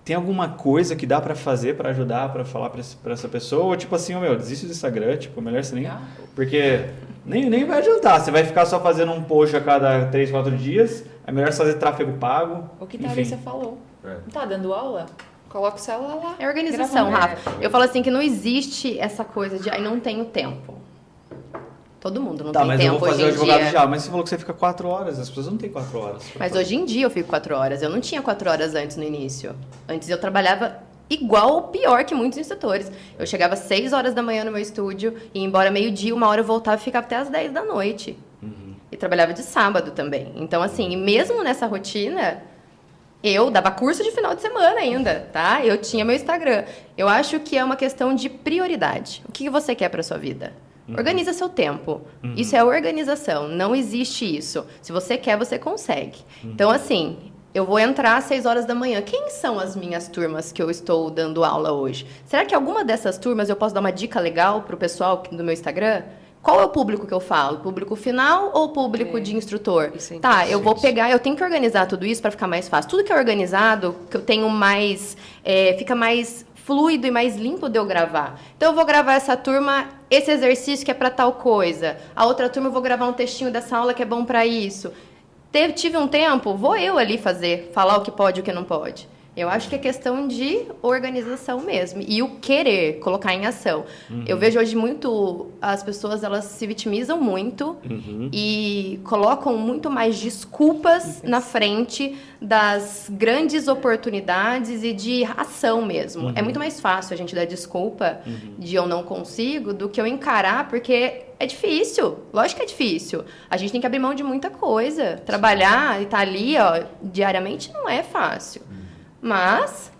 Tem alguma coisa que dá pra fazer pra ajudar, pra falar pra essa pessoa? Ou tipo assim, desiste do Instagram, tipo, melhor você nem... Porque nem vai adiantar, você vai ficar só fazendo um post a cada 3, 4 dias, é melhor fazer tráfego pago. O que Thalissa falou. Não tá dando aula? Coloca o celular lá. É organização, Rafa. Eu falo assim que não existe essa coisa de, não tenho tempo. Todo mundo não Tá, tem mas eu tempo vou fazer o hoje em advogado dia. já. Mas você falou que você fica 4 horas. As pessoas não têm 4 horas. Mas hoje em dia eu fico 4 horas. Eu não tinha 4 horas antes no início. Antes eu trabalhava igual ou pior que muitos instrutores. Eu chegava às 6 horas da manhã no meu estúdio, ia embora meio-dia, 1 hora eu voltava e ficava até às 10 da noite. E trabalhava de sábado também. Então, assim, e mesmo nessa rotina, eu dava curso de final de semana ainda, tá? Eu tinha meu Instagram. Eu acho que é uma questão de prioridade. O que você quer para sua vida? Organiza seu tempo. Isso é organização. Não existe isso. Se você quer, você consegue. Então, assim, eu vou entrar às 6 horas da manhã. Quem são as minhas turmas que eu estou dando aula hoje? Será que alguma dessas turmas eu posso dar uma dica legal para o pessoal do meu Instagram? Qual é o público que eu falo? Público final ou público de instrutor? Isso é Tá, eu vou importante. pegar, eu tenho que organizar tudo isso para ficar mais fácil. Tudo que é organizado, que eu tenho mais, fica mais fluido e mais limpo de eu gravar. Então eu vou gravar essa turma, esse exercício que é para tal coisa. A outra turma eu vou gravar um textinho dessa aula que é bom para isso. Tive um tempo, vou eu ali falar o que pode e o que não pode. Eu acho que é questão de organização mesmo. E o querer, colocar em ação. Eu vejo hoje muito, as pessoas, elas se vitimizam muito e colocam muito mais desculpas na frente das grandes oportunidades e de ação mesmo. É muito mais fácil a gente dar desculpa de eu não consigo do que eu encarar, porque é difícil. Lógico que é difícil. A gente tem que abrir mão de muita coisa. Trabalhar e estar ali, ó, diariamente não é fácil. Mas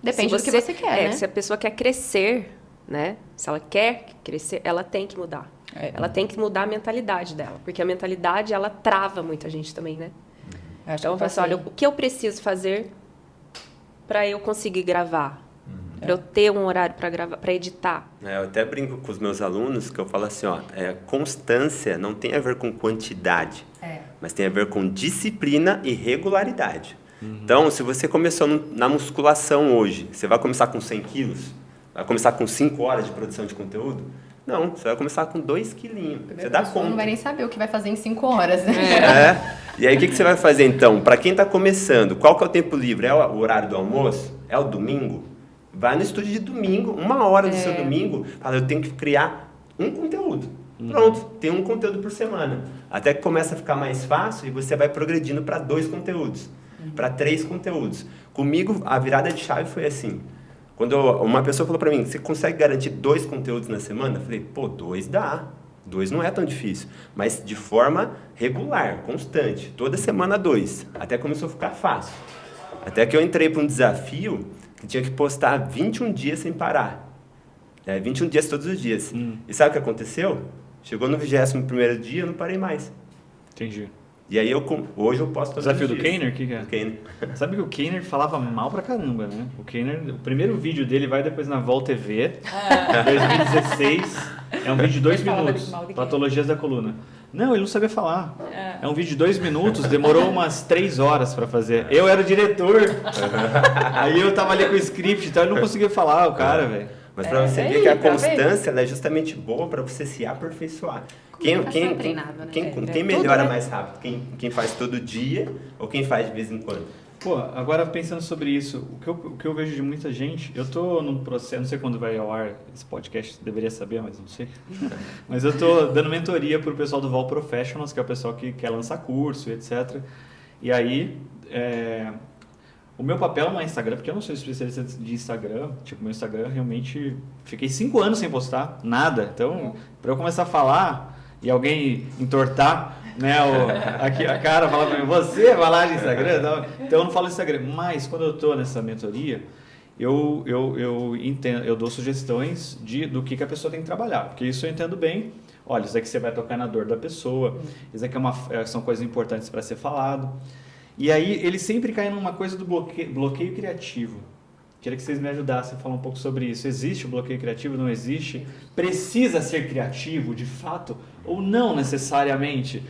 depende do que você quer, né? Se a pessoa quer crescer, né? Se ela quer crescer, ela tem que mudar. Ela tem que mudar a mentalidade dela. Porque a mentalidade, ela trava muita gente também, né? Então, eu falo assim, olha, o que eu preciso fazer para eu conseguir gravar? Para eu ter um horário para gravar, para editar? Eu até brinco com os meus alunos que eu falo assim, ó, constância não tem a ver com quantidade, mas tem a ver com disciplina e regularidade. Então, se você começou na musculação hoje, você vai começar com 100 quilos? Vai começar com 5 horas de produção de conteúdo? Não, você vai começar com 2 quilinhos. Você dá conta. Não vai nem saber o que vai fazer em 5 horas, né? E aí, o que você vai fazer, então? Para quem está começando, qual que é o tempo livre? É o horário do almoço? É o domingo? Vai no estúdio de domingo, 1 hora do seu domingo, fala, eu tenho que criar um conteúdo. Pronto, tem um conteúdo por semana. Até que começa a ficar mais fácil e você vai progredindo para 2 conteúdos. Para 3 conteúdos. Comigo, a virada de chave foi assim. Quando uma pessoa falou para mim, você consegue garantir 2 conteúdos na semana? Eu falei, 2 dá. 2 não é tão difícil. Mas de forma regular, constante. Toda semana 2. Até começou a ficar fácil. Até que eu entrei para um desafio que tinha que postar 21 dias sem parar. 21 dias todos os dias. E sabe o que aconteceu? Chegou no 21º dia, eu não parei mais. Entendi. E aí hoje eu posto todos Desafio os do dias. Keiner? O que é? Do Keiner. Sabe que o Keiner falava mal pra caramba, né? O Keiner, o primeiro vídeo dele vai depois na Vol TV, 2016. É um vídeo de 2 Ele falava minutos, mal de quem? patologias da coluna. Não, ele não sabia falar. É um vídeo de 2 minutos, demorou umas 3 horas pra fazer. Eu era o diretor. Aí eu tava ali com o script, então ele não conseguia falar, o cara, velho. Mas para você ver que a constância ela é justamente boa para você se aperfeiçoar. Quem melhora mais rápido? Quem faz todo dia ou quem faz de vez em quando? Pô, agora pensando sobre isso, o que eu vejo de muita gente, eu tô num processo, não sei quando vai ao ar esse podcast, deveria saber, mas não sei. Mas eu tô dando mentoria pro pessoal do Vol Professionals, que é o pessoal que quer lançar curso, etc. E aí, o meu papel no Instagram, porque eu não sou especialista de Instagram, tipo, meu Instagram realmente, fiquei 5 anos sem postar, nada. Então, para eu começar a falar e alguém entortar, né, a cara, falar pra mim, você vai lá no Instagram? Não. Então eu não falo Instagram, mas quando eu tô nessa mentoria, eu entendo, eu dou sugestões do que a pessoa tem que trabalhar, porque isso eu entendo bem. Olha, isso aqui você vai tocar na dor da pessoa, isso aqui são coisas importantes para ser falado. E aí ele sempre cai numa coisa do bloqueio criativo. Queria que vocês me ajudassem a falar um pouco sobre isso. Existe o bloqueio criativo? Não existe? Precisa ser criativo, de fato? Ou não necessariamente?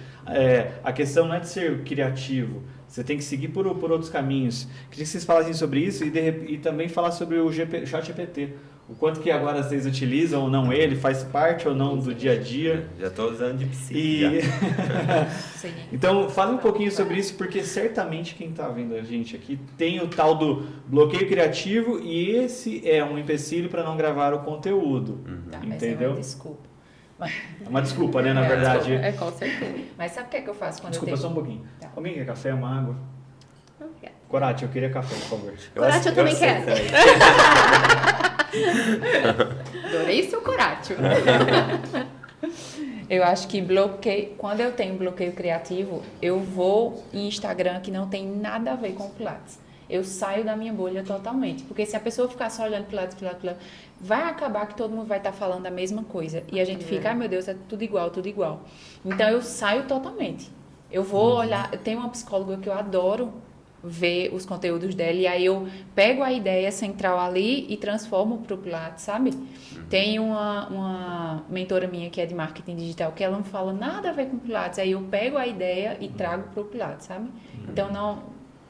A questão não é de ser criativo. Você tem que seguir por outros caminhos. Queria que vocês falassem sobre isso e também falar sobre o ChatGPT. O quanto que agora vocês utilizam ou não ele, faz parte ou não do dia a dia. Já estou usando de psique. Então, fala um pouquinho sobre isso, porque certamente quem está vendo a gente aqui tem o tal do bloqueio criativo e esse é um empecilho para não gravar o conteúdo. Tá, entendeu? Desculpa. É uma desculpa, né, na verdade. É, com certeza. Mas sabe o que é que eu faço quando Desculpa, eu só tenho... um pouquinho. Tá. Alguém quer café, uma água? Obrigada. Corate, eu queria café, por favor. Corate, eu também aceito quero. também. Adorei seu corate. Eu acho que quando eu tenho bloqueio criativo, eu vou em Instagram que não tem nada a ver com o Pilates. Eu saio da minha bolha totalmente. Porque se a pessoa ficar só olhando Pilates, vai acabar que todo mundo vai estar falando a mesma coisa. E a gente fica, ai meu Deus, é tudo igual, tudo igual. Então eu saio totalmente. Eu vou olhar, eu tenho uma psicóloga que eu adoro ver os conteúdos dela, e aí eu pego a ideia central ali e transformo para o Pilates, sabe? Tem uma mentora minha que é de marketing digital, que ela não fala nada a ver com Pilates, aí eu pego a ideia e trago para o Pilates, sabe? Então não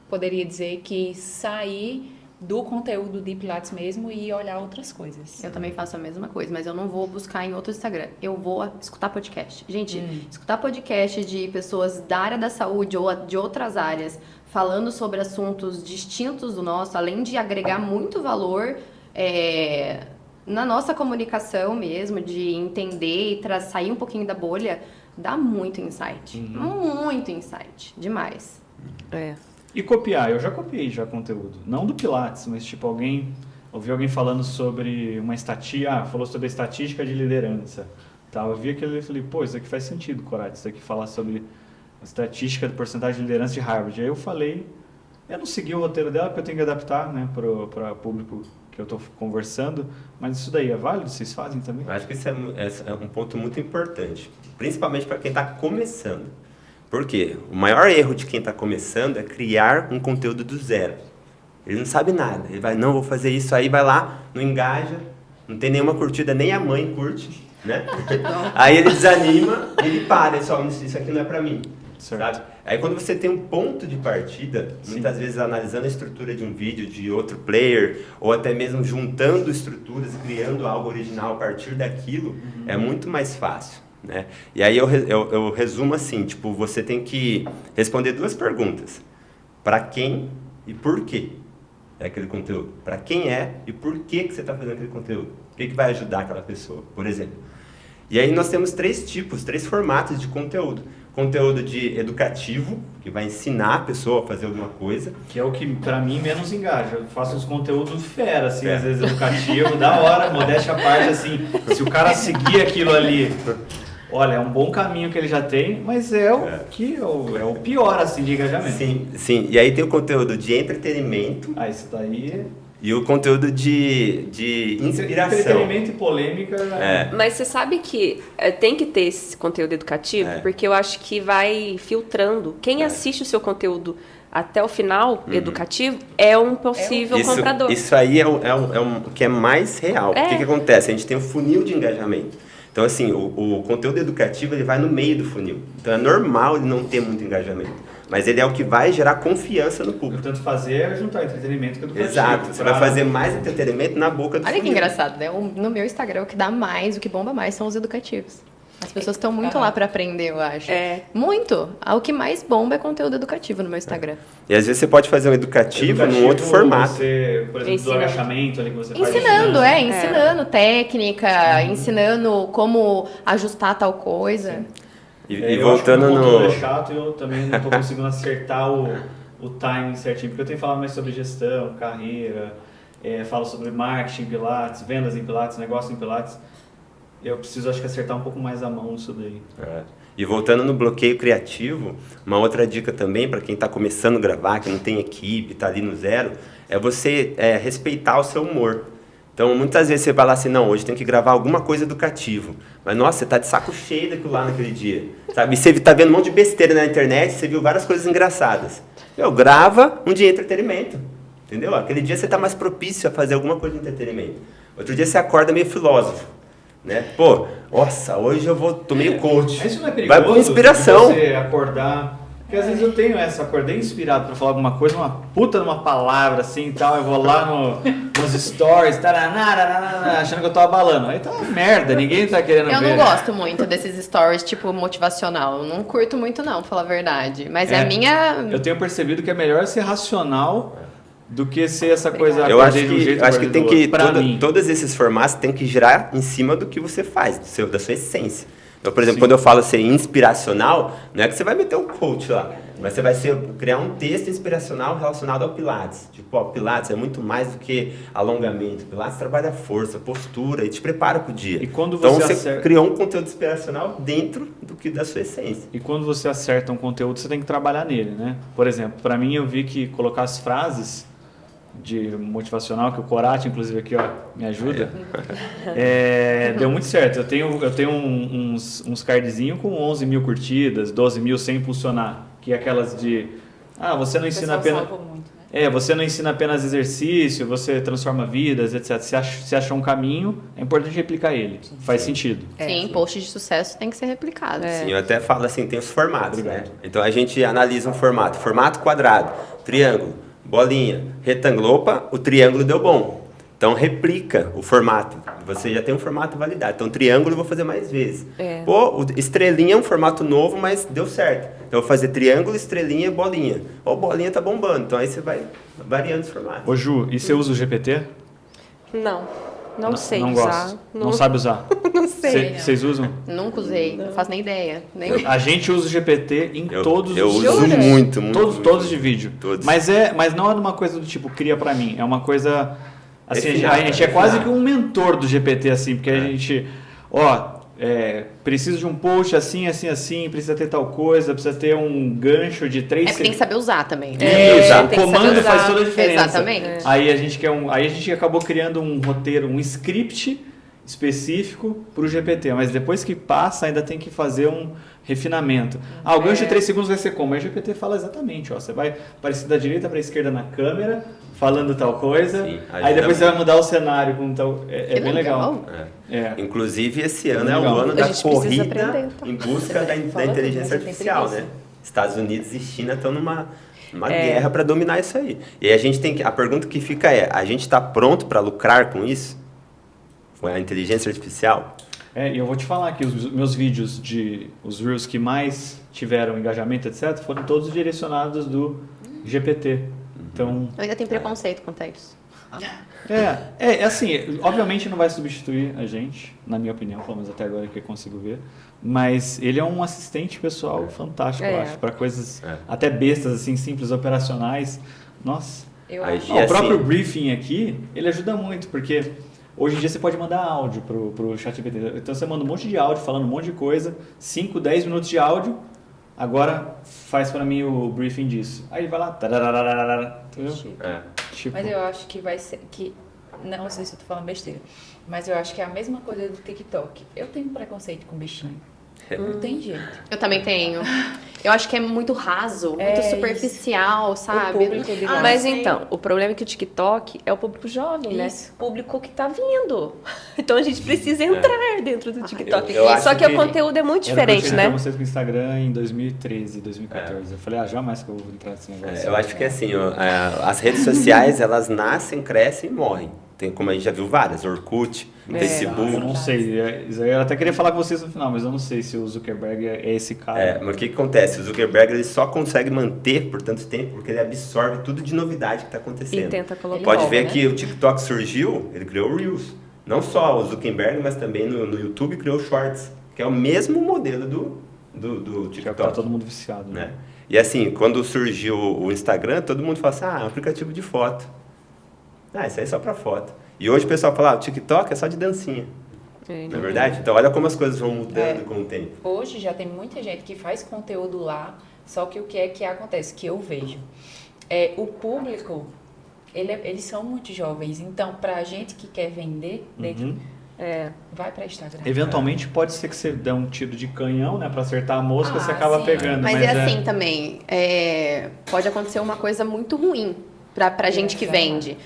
poderia dizer que sair do conteúdo de Pilates mesmo e olhar outras coisas. Eu também faço a mesma coisa, mas eu não vou buscar em outro Instagram. Eu vou escutar podcast. Gente, escutar podcast de pessoas da área da saúde ou de outras áreas falando sobre assuntos distintos do nosso, além de agregar muito valor na nossa comunicação mesmo, de entender e sair um pouquinho da bolha, dá muito insight. Muito insight. Demais. É. E copiar, eu já copiei conteúdo. Não do Pilates, mas tipo ouvi alguém falando sobre uma estatística, falou sobre a estatística de liderança. Tá, eu vi aquilo e falei, pô, isso aqui faz sentido, Corate, isso aqui fala sobre a estatística de porcentagem de liderança de Harvard. Aí eu falei, eu não segui o roteiro dela porque eu tenho que adaptar, né, para o público que eu estou conversando, mas isso daí é válido? Vocês fazem também? Eu acho que isso é um ponto muito importante, principalmente para quem está começando. Por quê? O maior erro de quem está começando é criar um conteúdo do zero. Ele não sabe nada. Ele vai, não, vou fazer isso, aí vai lá, não engaja, não tem nenhuma curtida, nem a mãe curte, né? Aí ele desanima e ele para, ele só, isso aqui não é para mim. Sabe? Aí quando você tem um ponto de partida, muitas vezes analisando a estrutura de um vídeo de outro player, ou até mesmo juntando estruturas, criando algo original a partir daquilo, é muito mais fácil. Né? E aí eu resumo assim, tipo, você tem que responder 2 perguntas. Para quem e por quê é aquele conteúdo? Para quem é e por que você está fazendo aquele conteúdo? O que vai ajudar aquela pessoa, por exemplo? E aí nós temos 3 formatos de conteúdo. Conteúdo de educativo, que vai ensinar a pessoa a fazer alguma coisa. Que é o que, pra mim, menos engaja. Eu faço uns conteúdos fera, assim, às vezes educativo, da hora, modéstia à parte, assim. Se o cara seguir aquilo ali, olha, é um bom caminho que ele já tem, mas é o pior, assim, de engajamento. Sim. E aí tem o conteúdo de entretenimento. Ah, isso daí... E o conteúdo de inspiração. Entretenimento e polêmica... Mas você sabe que tem que ter esse conteúdo educativo, porque eu acho que vai filtrando. Quem assiste o seu conteúdo até o final, educativo, é um possível comprador. Isso aí é o que é mais real. O que acontece? A gente tem um funil de engajamento. Então, assim, o conteúdo educativo ele vai no meio do funil. Então, é normal ele não ter muito engajamento. Mas ele é o que vai gerar confiança no público. Portanto, fazer é juntar entretenimento com educativo. Exato. Você vai fazer mais entretenimento na boca do funil. Olha que engraçado, né? No meu Instagram, o que dá mais, o que bomba mais são os educativos. As pessoas estão muito lá para aprender, eu acho. Muito. O que mais bomba é conteúdo educativo no meu Instagram. E às vezes você pode fazer um educativo num outro formato. Você, por exemplo, do agachamento ali que você faz. Ensinando técnica, ensinando como ajustar tal coisa. E voltando no... no... é chato e eu também não estou conseguindo acertar o timing certinho, porque eu tenho falado mais sobre gestão, carreira, falo sobre marketing em Pilates, vendas em Pilates, negócio em Pilates. Eu preciso, acho que, acertar um pouco mais a mão nisso daí. E voltando no bloqueio criativo, uma outra dica também para quem está começando a gravar, que não tem equipe, está ali no zero, é você respeitar o seu humor. Então, muitas vezes você vai lá assim, não, hoje tem que gravar alguma coisa educativa. Mas, nossa, você tá de saco cheio daquilo lá naquele dia. Sabe? E você tá vendo um monte de besteira na internet, você viu várias coisas engraçadas. Grava um dia de entretenimento. Entendeu? Aquele dia você tá mais propício a fazer alguma coisa de entretenimento. Outro dia você acorda meio filósofo. Né? Pô, nossa, hoje tô meio coach. Mas isso não é perigoso? Vai por inspiração. Você acordar... Porque às vezes eu tenho acordei inspirado pra falar alguma coisa, uma puta numa palavra assim e tal, eu vou lá nos stories, achando que eu tô abalando. Aí tá uma merda, ninguém tá querendo ver. Eu não gosto muito desses stories, tipo, motivacional. Eu não curto muito não, pra falar a verdade. Mas é a minha... Eu tenho percebido que é melhor ser racional do que ser essa coisa... Eu acho de um jeito que, acho que tem que pra mim. todos esses formatos tem que girar em cima do que você faz, da sua essência. Então, por exemplo, Sim. quando eu falo ser inspiracional, não é que você vai meter um coach lá, mas você vai criar um texto inspiracional relacionado ao Pilates. Tipo, ó, Pilates é muito mais do que alongamento. Pilates trabalha força, postura e te prepara para o dia. E quando então, você criou um conteúdo inspiracional dentro da sua essência. E quando você acerta um conteúdo, você tem que trabalhar nele, né? Por exemplo, para mim eu vi que colocar as frases de motivacional, que o Corati, inclusive aqui, ó, me ajuda, deu muito certo. Eu tenho uns cardzinhos com 11 mil curtidas, 12 mil sem impulsionar, que é aquelas de, você não ensina apenas... Muito, né? Você não ensina apenas exercício, você transforma vidas, etc. Você achou um caminho, é importante replicar ele. Faz sentido. Sim, post de sucesso tem que ser replicado. Sim, eu até falo assim, tem os formatos, Obrigado. né? Então a gente analisa um formato quadrado, triângulo, bolinha, retângulo. Opa, o triângulo deu bom. Então replica o formato. Você já tem um formato validado. Então triângulo eu vou fazer mais vezes. Pô, estrelinha é um formato novo, mas deu certo. Então eu vou fazer triângulo, estrelinha e bolinha. Ou bolinha tá bombando. Então aí você vai variando os formatos. Ô Ju, e você usa o GPT? Não sei não usar. Gosto. Não sabe usar? Não sei. Vocês usam? Nunca usei, não faço nem ideia. A gente usa o GPT em todos eu os uso muito. todos de vídeo. Todos. Mas não é uma coisa do tipo, cria pra mim. É uma coisa... Assim, Refinada, a gente é quase refinada. que um mentor do GPT, assim, porque a gente... precisa de um post assim, assim, assim, precisa ter tal coisa, precisa ter um gancho de 3 É porque tem que saber usar também. Isso, Exato. o tem que comando saber usar. faz toda a diferença. Exatamente. Aí a gente acabou criando um roteiro, um script específico para o GPT, mas depois que passa ainda tem que fazer um refinamento. O gancho de 3 segundos vai ser como? Aí o GPT fala exatamente, você vai aparecer da direita para a esquerda na câmera, falando tal coisa, Sim, aí depois você vai mudar o cenário com tal... É Que bem legal. Inclusive, esse ano Legal. é o ano A da gente precisa corrida aprender, tá? em busca da Fala inteligência tudo, mas eu tenho artificial, preguiça. né? Estados Unidos e China estão numa guerra para dominar isso aí. E aí a pergunta que fica a gente está pronto para lucrar com isso? Com a inteligência artificial? E eu vou te falar que os meus vídeos os Reels que mais tiveram engajamento, etc., foram todos direcionados do GPT. Então, Eu ainda tenho preconceito quanto a isso. assim, obviamente não vai substituir a gente, na minha opinião, pelo menos até agora que eu consigo ver, mas ele é um assistente pessoal fantástico, eu acho, para coisas até bestas, assim, simples, operacionais. Nossa. Eu Aí, acho. E O próprio assim- briefing aqui, ele ajuda muito, porque hoje em dia você pode mandar áudio pro ChatGPT. Então você manda um monte de áudio, falando um monte de coisa, 5, 10 minutos de áudio, agora faz para mim o briefing disso. Aí vai lá, tararararara, entendeu? Tipo, Mas eu acho que vai ser... Não sei se eu tô falando besteira, mas eu acho que é a mesma coisa do TikTok. Eu tenho preconceito com bichinho. Não tem jeito. Eu também tenho. Eu acho que é muito raso, muito isso. superficial, sabe? O público de lá. Mas sei. então, o problema é que o TikTok é o público jovem, né? Isso. O público que tá vindo. Então a gente precisa entrar dentro do TikTok. Eu acho Só que que- o conteúdo é muito era o que eu diferente, tinha né? pra vocês com o Instagram em 2013, 2014. Eu falei, jamais que eu vou entrar nesse negócio. Eu acho que assim, as redes sociais, elas nascem, crescem e morrem. Tem, como a gente já viu várias, Orkut, Eu Facebook. não sei, isso aí eu até queria falar com vocês no final, mas eu não sei se o Zuckerberg é esse cara. Mas o que acontece? O Zuckerberg ele só consegue manter por tanto tempo porque ele absorve tudo de novidade que está acontecendo. E tenta colocar. Pode Ele ver né? que o TikTok surgiu, ele criou o Reels. Não só o Zuckerberg, mas também no YouTube criou o Shorts, que é o mesmo modelo do Que tá TikTok. todo mundo viciado. Né? E assim, quando surgiu o Instagram, todo mundo fala assim, é um aplicativo de foto. Isso aí é só para foto. E hoje o pessoal fala, o TikTok é só de dancinha. Não é verdade? Então olha como as coisas vão mudando com o tempo. Hoje já tem muita gente que faz conteúdo lá, só que o que é que acontece? Que eu vejo. O público, eles são muito jovens, então pra gente que quer vender, vai pra Instagram. Eventualmente pode ser que você dê um tiro de canhão, né, pra acertar a mosca, você acaba sim. pegando. Mas é assim também, pode acontecer uma coisa muito ruim pra gente que vende.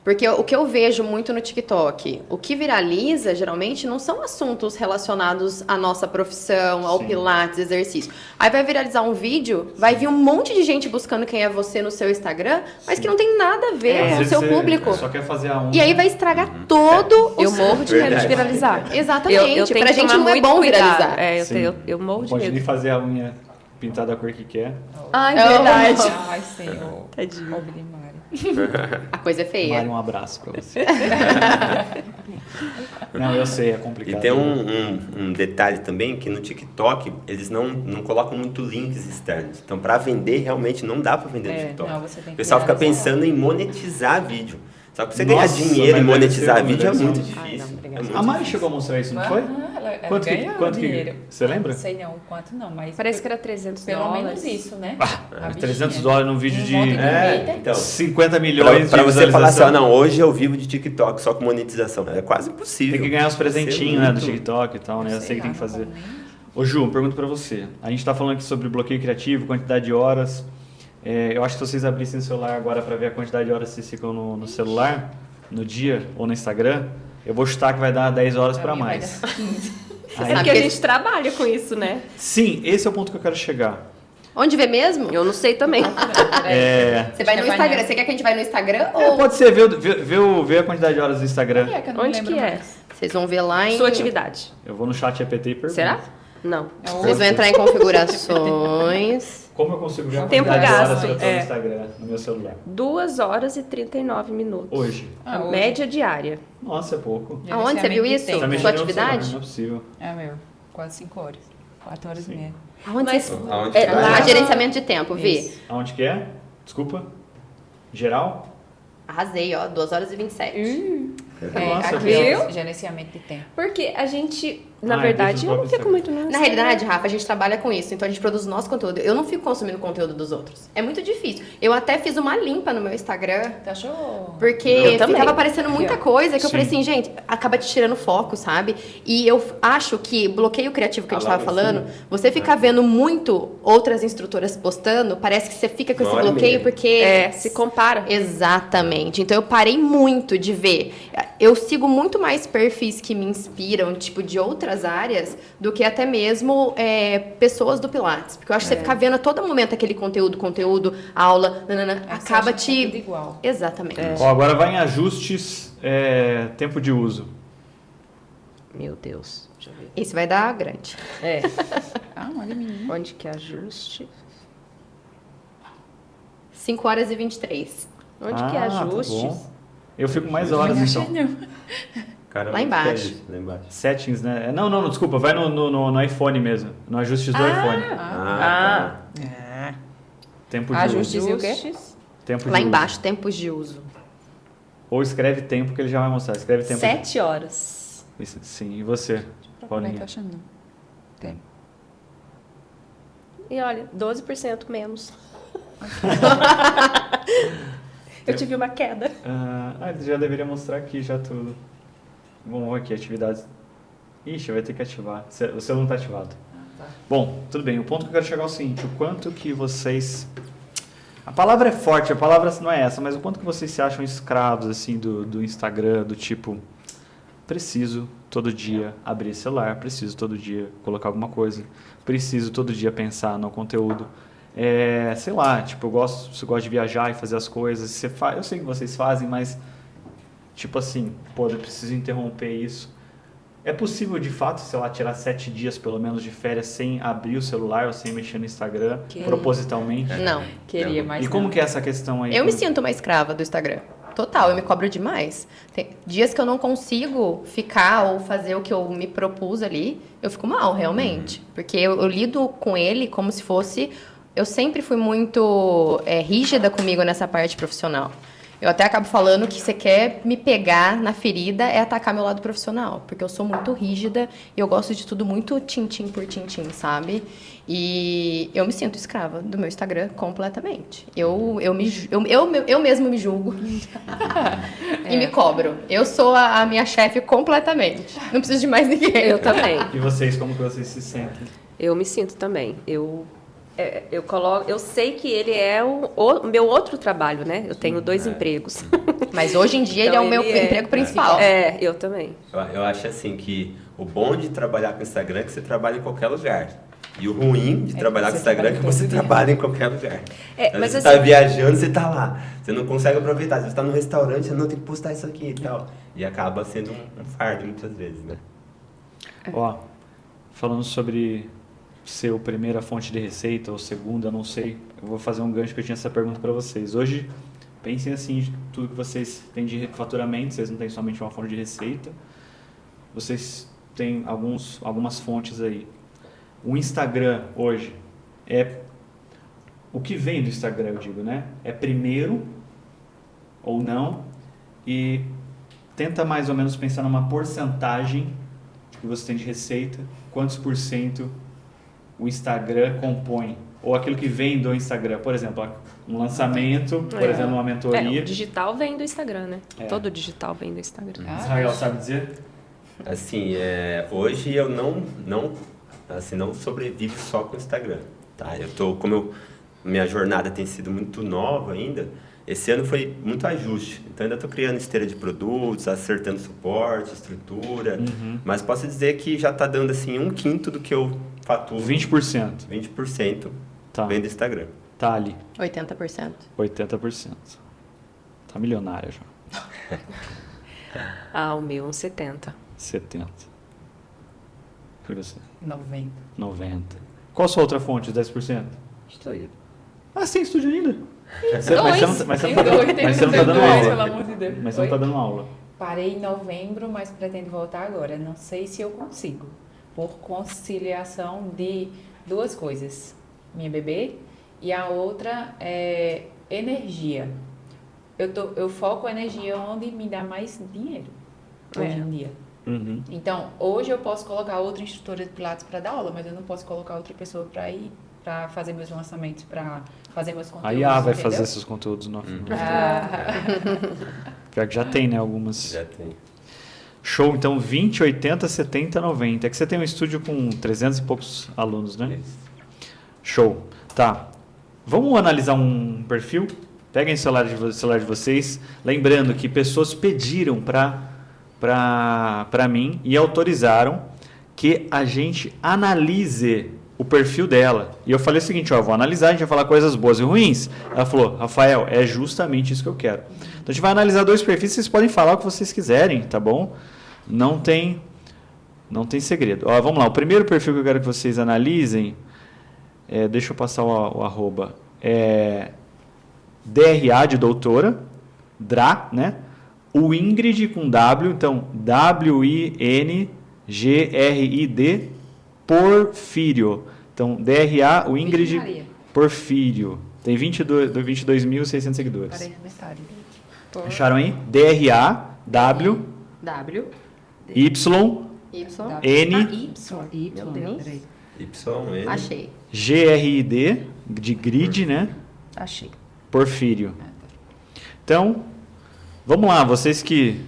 Porque o que eu vejo muito no TikTok, o que viraliza, geralmente, não são assuntos relacionados à nossa profissão, ao Sim. pilates, exercício. Aí vai viralizar um vídeo, vai vir um monte de gente buscando quem é você no seu Instagram, mas que não tem nada a ver Às com o vezes seu você público. só quer fazer a onda. E aí vai estragar todo o Eu seu... morro de medo de Verdade. viralizar. Exatamente, Eu tenho pra que gente tomar não é muito bom cuidado. viralizar. Sim. Eu morro Não de pode nem medo. fazer a unha pintada da cor que quer. Ai, verdade. Ai, Senhor. Tadinho. Pobre de Mari. A coisa é feia. Mari, um abraço pra você. Não, eu sei, é complicado. E tem um detalhe também, que no TikTok eles não colocam muito links externos. Então, para vender, realmente não dá para vender no TikTok. não, você tem que O pessoal fica criar essa pensando em monetizar vídeo. Só que você ganhar Nossa, dinheiro e mas monetizar deve ser- vídeo é deve muito ser- difícil. Ai, não, obrigada. É muito A Mari difícil. chegou a mostrar isso, não foi? Ela Quanto que- ganha quanto que- dinheiro. você lembra? Não sei não quanto não, mas Parece que era 300 pelo dólares. menos isso, né? Ah, A $300 bichinha. num vídeo Um de monte de hater. Então, 50 milhões pra de você falar assim, visualização. não, hoje eu vivo de TikTok só com monetização. É quase impossível. Tem que ganhar os presentinhos, né, do Muito- TikTok e tal, né? Eu sei que tem que lá, fazer. não vou nem- Ô Ju, pergunta pra você. A gente tá falando aqui sobre bloqueio criativo, quantidade de horas. Eu acho que se vocês abrissem o celular agora pra ver a quantidade de horas que vocês ficam no celular, no dia ou no Instagram, eu vou chutar que vai dar 10 horas pra mim vai mais. dar 15. Aí- É porque a gente trabalha com isso, né? Sim, esse é o ponto que eu quero chegar. Onde vê mesmo? Eu não sei também. É, Você vai no Acho que Instagram. Você quer que a gente vai no Instagram ou pode ser ver a quantidade de horas do Instagram. É que eu não Onde lembro que é? mais. vocês vão ver lá em... Sua atividade. Eu vou no chat GPT e pergunto. Será? Não. É o- Vocês vão entrar em configurações. Como eu consigo ver a Tempo quantidade de horas gasto, que eu tô é. no Instagram, no meu celular? 2 horas e 39 minutos. Hoje. Ah, A hoje. média diária. Nossa, é pouco. Aonde você viu Gerenciamento de isso? tempo. Tá mexendo Sua no celular, atividade? não é possível. É meu, quase 5 horas. 4 horas e meia. Aonde Mas você... Aonde É, que lá- vai? Ah, gerenciamento de tempo, Vi. Isso. Aonde que é? Desculpa. Geral? Arrasei, ó. 2 horas e 27. Nossa, aqui, viu? Gerenciamento de tempo. Porque a gente, na Ah, verdade, deixa eu eu não só fico muito no Na realidade, Rafa, a gente trabalha com isso, então a gente produz o nosso conteúdo. Eu não fico consumindo conteúdo dos outros. É muito difícil. Eu até fiz uma limpa no meu Instagram, Você achou? porque Eu também. ficava aparecendo muita coisa que eu Sim. falei assim, gente, acaba te tirando foco, sabe? E eu acho que bloqueio criativo que a gente Ah, lá, tava falando, sim. você ficar vendo muito outras instrutoras postando, parece que você fica com Uma esse hora e bloqueio meia. porque... se compara. Exatamente. Então eu parei muito de ver. Eu sigo muito mais perfis que me inspiram, tipo, de outras áreas, do que até mesmo pessoas do Pilates. Porque eu acho que você ficar vendo a todo momento aquele conteúdo, aula, nanana, É, acaba você acha que é tudo te. igual. Exatamente. Ó, agora vai em ajustes, tempo de uso. Meu Deus. Deixa eu ver. Esse vai dar grande. É. Ah, olha, menino. Onde que é ajuste? 5 horas e 23. Onde que é Tá ajustes? bom. Eu fico mais horas, Não então. achei, não. Caramba, Lá embaixo. que é isso? Lá embaixo. Settings, né? Não, desculpa. Vai no iPhone mesmo. No ajustes do iPhone. Ah, Ah. Tempo de Ajustes uso. e o quê? Ajustes. Tempo Lá de embaixo, tempos de uso. uso. Ou escreve tempo que ele já vai mostrar. Escreve tempo. 7 horas. Isso, sim. E você, Como é que Paulinha? eu achando? Tem. E olha, 12% menos. Eu tive uma queda. Já deveria mostrar aqui já tudo. Bom, aqui, atividades. Ixi, vai ter que ativar. O seu não está ativado. Tá. Bom, tudo bem. O ponto que eu quero chegar é o seguinte: o quanto que vocês. A palavra é forte, a palavra não é essa, mas o quanto que vocês se acham escravos assim do Instagram, do tipo, preciso todo dia abrir celular, preciso todo dia colocar alguma coisa, preciso todo dia pensar no conteúdo. Sei lá, tipo, você gosta de viajar e fazer as coisas, eu sei que vocês fazem, mas tipo assim, pô, eu preciso interromper isso. É possível, de fato, sei lá, tirar 7 dias, pelo menos, de férias sem abrir o celular ou sem mexer no Instagram, propositalmente? Não. Queria, mas E como não. que é essa questão aí? Eu me sinto uma escrava do Instagram. Total, eu me cobro demais. Tem dias que eu não consigo ficar ou fazer o que eu me propus ali, eu fico mal, realmente. Porque eu lido com ele como se fosse... Eu sempre fui muito rígida comigo nessa parte profissional. Eu até acabo falando que você quer me pegar na ferida é atacar meu lado profissional. Porque eu sou muito rígida e eu gosto de tudo muito tintim por tintim, sabe? E eu me sinto escrava do meu Instagram completamente. Eu mesmo me julgo e me cobro. Eu sou a minha chefe completamente. Não preciso de mais ninguém. Eu também. E vocês, como que vocês se sentem? Eu me sinto também. Eu sei que ele é o meu outro trabalho, né? Eu tenho 2 empregos. Mas hoje em dia ele é Então, o meu ele é- emprego principal. Eu também. eu acho assim que o bom de trabalhar com o Instagram é que você trabalha em qualquer lugar. E o ruim de trabalhar com o você Instagram é que trabalha você todo dia. trabalha em qualquer lugar. Então, mas você assim- está viajando, você está lá. Você não consegue aproveitar. Você está no restaurante, você não tem que postar isso aqui e tal. E acaba sendo um fardo muitas vezes, né? Ó, falando sobre ser a primeira fonte de receita ou segunda, não sei. Eu vou fazer um gancho que eu tinha essa pergunta para vocês. Hoje, Pensem assim, tudo que vocês têm de faturamento, vocês não têm somente uma fonte de receita, vocês têm algumas fontes aí. O Instagram hoje o que vem do Instagram, eu digo, né? É primeiro ou não, e tenta mais ou menos pensar numa porcentagem que você tem de receita, quantos por cento o Instagram compõe, ou aquilo que vem do Instagram, por exemplo, um lançamento, por exemplo, uma mentoria. O digital vem do Instagram, né? É. Todo digital vem do Instagram. Israel, sabe dizer? Assim, hoje eu não sobrevivo só com o Instagram, tá? Minha jornada tem sido muito nova ainda, esse ano foi muito ajuste, então ainda estou criando esteira de produtos, acertando suporte, estrutura, mas posso dizer que já está dando assim 1/5 do que eu faturo. 20%. 20% Tá. vem do Instagram. Tá ali, 80%. 80%. Tá milionária já. Ah, o meu, uns 70. 70. E você? 90. 90. Qual a sua outra fonte, 10%? Estúdio. Ah, você tem estúdio ainda? Mas você Tem não tá dois, dando- tem mas você não tá dois, dando pelo aula. amor de Deus. Mas você não tá dando aula. Parei em novembro, mas pretendo voltar agora. Não sei se eu consigo. Por conciliação de duas coisas. Minha bebê e a outra é energia. Eu foco a energia onde me dá mais dinheiro hoje em dia. Uhum. Então, hoje eu posso colocar outra instrutora de Pilates para dar aula, mas eu não posso colocar outra pessoa para ir, para fazer meus lançamentos, para fazer meus conteúdos. A IA vai entendeu? fazer seus conteúdos no Ah, Pior que já tem, né? Algumas. Já tem. Show, então 20, 80, 70, 90. É que você tem um estúdio com 300 e poucos alunos, né? Isso. Show. Tá. Vamos analisar um perfil? Peguem o celular de vocês. Lembrando que pessoas pediram para mim e autorizaram que a gente analise o perfil dela. E eu falei o seguinte, ó, vou analisar, a gente vai falar coisas boas e ruins. Ela falou, Rafael, é justamente isso que eu quero. Então a gente vai analisar 2 perfis, vocês podem falar o que vocês quiserem, tá bom? Não tem segredo. Ó, vamos lá, o primeiro perfil que eu quero que vocês analisem, deixa eu passar o arroba, DRA de doutora, DRA, né? O Ingrid com W, então WINGRID Porfírio. Então, DRA, o Ingrid Maria. Porfírio. Tem 22.600 seguidores. parei metade. Acharam aí? DRA, W, W, Y, Y, N, Meu Deus. Peraí. YN. Achei. GRID, de grid, né? Achei. Porfírio. Então, vamos lá, vocês que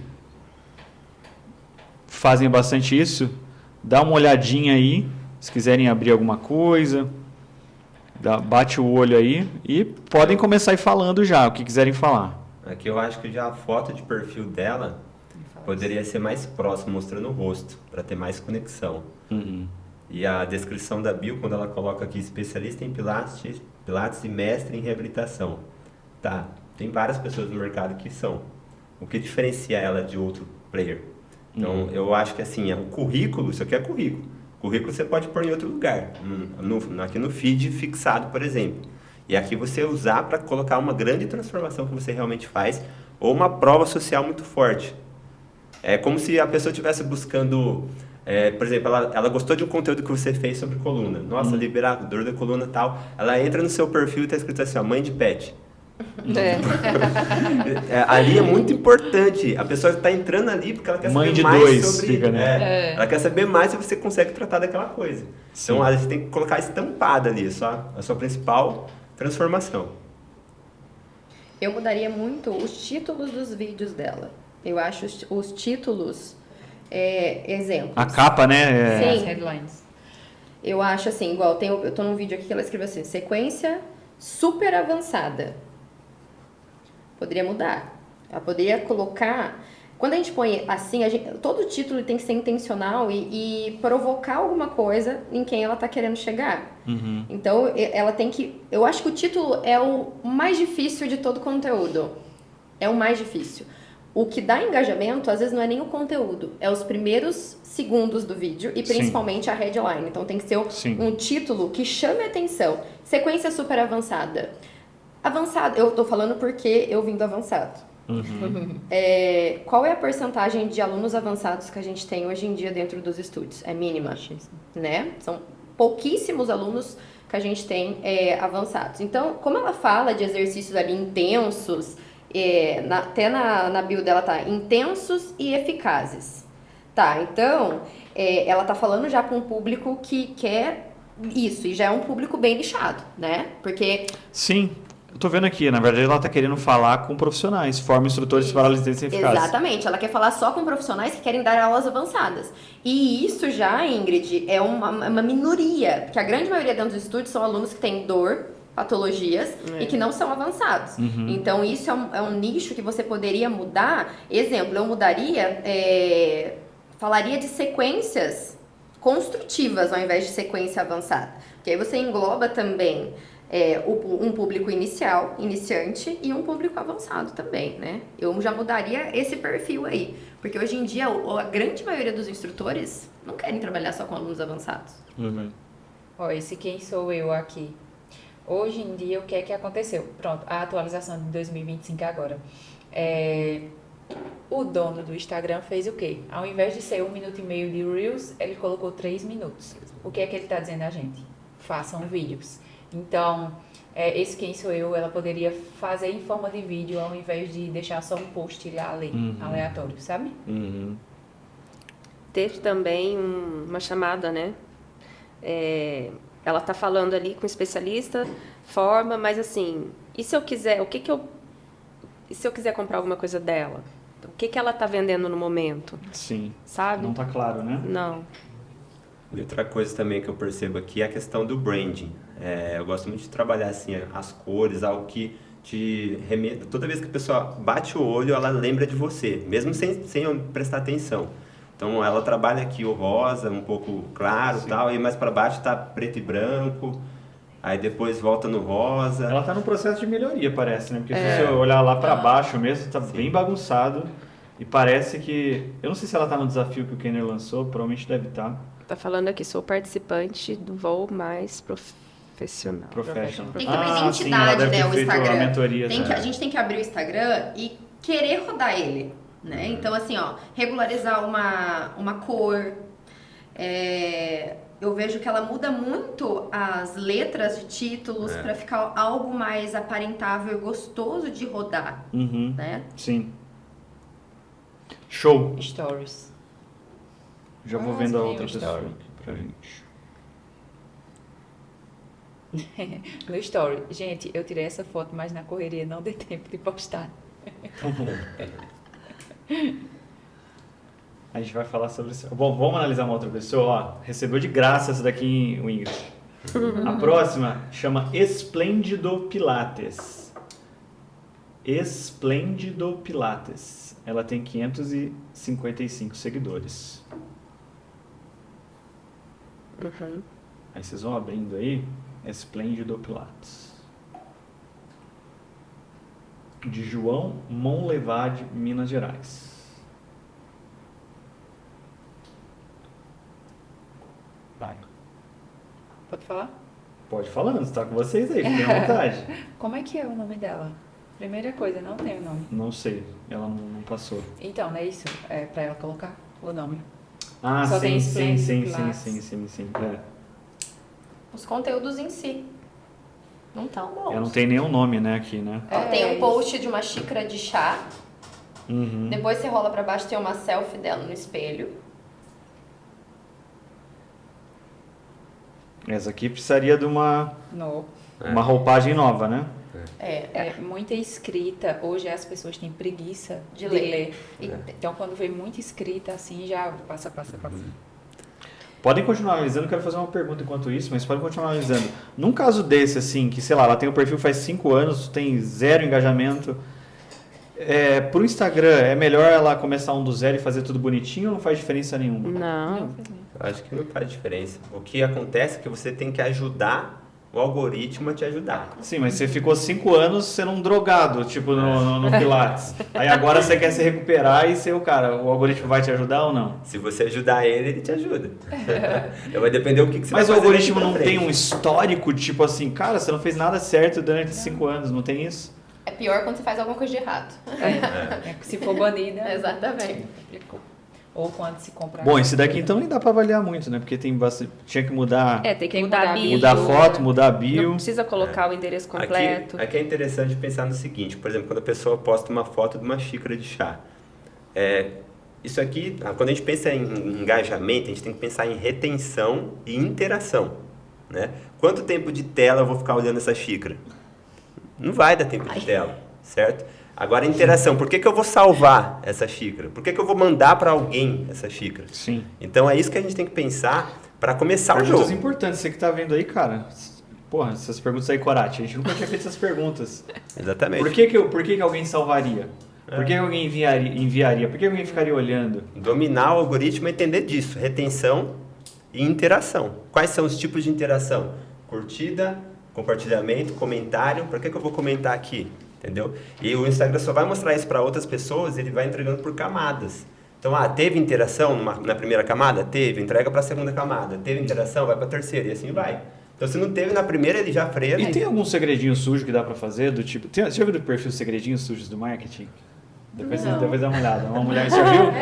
fazem bastante isso, dá uma olhadinha aí, se quiserem abrir alguma coisa, bate o olho aí e podem começar aí falando já, o que quiserem falar. Aqui eu acho que já a foto de perfil dela poderia ser mais próxima, mostrando o rosto, para ter mais conexão. Uhum. E a descrição da bio, quando ela coloca aqui especialista em Pilates e mestre em reabilitação. Tá, tem várias pessoas no mercado que são. O que diferencia ela de outro player? Então, eu acho que assim, o currículo, isso aqui é currículo. Currículo você pode pôr em outro lugar, aqui no feed fixado, por exemplo. E aqui você usar para colocar uma grande transformação que você realmente faz, ou uma prova social muito forte. É como se a pessoa estivesse buscando, por exemplo, ela gostou de um conteúdo que você fez sobre coluna. Nossa, liberar dor da coluna e tal. Ela entra no seu perfil e está escrito assim, ó, mãe de pet. Ali é muito importante. A pessoa está entrando ali porque ela quer Mãe saber de mais dois, sobre... fica, né? Ela quer saber mais se você consegue tratar daquela coisa. Sim. Então, você tem que colocar estampada ali, a sua principal transformação. Eu mudaria muito os títulos dos vídeos dela. Eu acho os títulos exemplos. A capa, né? Sim. As headlines. Eu acho assim, igual eu tô num vídeo aqui que ela escreveu assim, sequência super avançada. Poderia mudar. Ela poderia colocar... Quando a gente põe assim, todo título tem que ser intencional e provocar alguma coisa em quem ela tá querendo chegar. Uhum. Então, ela tem que... Eu acho que o título é o mais difícil de todo o conteúdo. É o mais difícil. O que dá engajamento, às vezes, não é nem o conteúdo. É os primeiros segundos do vídeo e principalmente a headline. Então, tem que ser um título que chame a atenção. Sequência super avançada. Avançado, eu tô falando porque eu vim do avançado. Qual é a porcentagem de alunos avançados que a gente tem hoje em dia dentro dos estúdios? É mínima, né? São pouquíssimos alunos que a gente tem avançados. Então, como ela fala de exercícios ali intensos, até na bio dela tá intensos e eficazes. Tá, então, ela tá falando já para um público que quer isso, e já é um público bem nichado, né? Porque... Sim, eu tô vendo aqui, na verdade ela tá querendo falar com profissionais, forma instrutores para resistência eficaz. Exatamente, ela quer falar só com profissionais que querem dar aulas avançadas. E isso já, Ingrid, é uma minoria, porque a grande maioria dentro dos estúdios são alunos que têm dor, patologias e que não são avançados. Então, isso é um nicho que você poderia mudar. Exemplo, eu mudaria, falaria de sequências construtivas ao invés de sequência avançada. Porque aí você engloba também um público iniciante e um público avançado também, né? Eu já mudaria esse perfil aí. Porque hoje em dia, a grande maioria dos instrutores não querem trabalhar só com alunos avançados. Ó, esse quem sou eu aqui. Hoje em dia, o que é que aconteceu? Pronto, a atualização de 2025 agora. O dono do Instagram fez o quê? Ao invés de ser 1 minuto e meio de Reels, ele colocou 3 minutos. O que é que ele está dizendo a gente? Façam vídeos. Então, esse quem sou eu, ela poderia fazer em forma de vídeo ao invés de deixar só um post ali, aleatório, sabe? Teve também uma chamada, né? Ela tá falando ali com o especialista, forma, mas assim, e se eu quiser, e se eu quiser comprar alguma coisa dela? O que ela tá vendendo no momento? Sim. Sabe? Não tá claro, né? Não. E outra coisa também que eu percebo aqui é a questão do branding. Eu gosto muito de trabalhar assim, as cores, algo que te remeta. Toda vez que a pessoa bate o olho, ela lembra de você, mesmo sem eu prestar atenção. Então ela trabalha aqui o rosa, um pouco claro e tal, e mais para baixo tá preto e branco, aí depois volta no rosa. Ela tá num processo de melhoria, parece, né? Porque se você olhar lá para baixo mesmo, tá bem bagunçado. E parece que... Eu não sei se ela tá no desafio que o Kenner lançou, provavelmente deve estar. Tá falando aqui, sou participante do voo mais profissional. Professional. Tem também sim, identidade, ela deve né, ter o feito a Instagram. mentoria. A gente tem que abrir o Instagram e querer rodar ele, né? Então, assim, ó, regularizar uma cor. Eu vejo que ela muda muito as letras de títulos para ficar algo mais aparentável e gostoso de rodar, né? Sim. Show. Stories. Já vou vendo a tem outra um pessoa story. aqui pra gente. No story. Gente, eu tirei essa foto, mas na correria não deu tempo de postar. A gente vai falar sobre isso. Bom, vamos analisar uma outra pessoa. Ó, recebeu de graça essa daqui, o Ingrid. A próxima chama Esplêndido Pilates. Esplêndido Pilates. Ela tem 555 seguidores. Aí vocês vão abrindo aí. Esplêndido Pilates. De João Monlevade, Minas Gerais. Vai. Pode falar? Pode falando, está com vocês aí, fiquem à vontade. Como é que é o nome dela? Primeira coisa, não tem o nome. Não sei, ela não passou. Então, não é isso? É pra ela colocar o nome. Ah, Só tem sim. Pilates. Os conteúdos em si não estão bons. Ela não tem nenhum nome, né, aqui, né? Ó, tem um post de uma xícara de chá. Uhum. Depois você rola pra baixo, tem uma selfie dela no espelho. Essa aqui precisaria de uma No. roupagem nova, né? Muita escrita. Hoje as pessoas têm preguiça De de ler. ler. Então, quando vem muita escrita assim, já passa. Podem continuar analisando, eu quero fazer uma pergunta enquanto isso, mas podem continuar analisando. Num caso desse, assim, que, sei lá, ela tem o perfil faz 5 anos, tem 0 engajamento, pro Instagram, é melhor ela começar do zero e fazer tudo bonitinho ou não faz diferença nenhuma? Não. Eu acho que não faz diferença. O que acontece é que você tem que ajudar o algoritmo a te ajudar. Sim, mas você ficou 5 anos sendo um drogado, tipo, no Pilates. Aí agora você quer se recuperar e ser o cara. O algoritmo vai te ajudar ou não? Se você ajudar ele te ajuda. Então vai depender do que você vai Mas o fazer algoritmo daqui não pra tem frente. um histórico, tipo assim, cara, você não fez nada certo durante 5 anos, não tem isso? É pior quando você faz alguma coisa de errado. Se for banida, Exatamente. complicou. Ou quando se compra. Bom, esse daqui então nem dá pra avaliar muito, né? Porque tem bastante, tinha que mudar, Tem que Tem que mudar a mudar a bio. mudar a foto, mudar a Não bio. precisa colocar o endereço completo. Aqui é interessante pensar no seguinte, por exemplo, quando a pessoa posta uma foto de uma xícara de chá. Isso aqui, quando a gente pensa em engajamento, a gente tem que pensar em retenção e interação, né? Quanto tempo de tela eu vou ficar olhando essa xícara? Não vai dar tempo de tela, certo? Agora, interação. Por que eu vou salvar essa xícara? Por que eu vou mandar para alguém essa xícara? Sim. Então, é isso que a gente tem que pensar para começar o Perguntas jogo. importantes, você que tá vendo aí, cara. Porra, essas perguntas aí, Corati, a gente nunca tinha feito essas perguntas. Exatamente. Por que alguém salvaria? Por que alguém enviaria? Por que alguém ficaria olhando? Dominar o algoritmo é entender disso. Retenção e interação. Quais são os tipos de interação? Curtida, compartilhamento, comentário. Por que eu vou comentar aqui? Entendeu? E o Instagram só vai mostrar isso para outras pessoas, ele vai entregando por camadas. Então, teve interação na primeira camada? Teve. Entrega para a segunda camada. Teve interação? Vai para a terceira. E assim vai. Então, se não teve na primeira, ele já freia. E tem algum segredinho sujo que dá pra fazer? Do tipo, você já viu do perfil Segredinhos Sujos do Marketing? Depois dá uma olhada. Uma mulher, você já viu?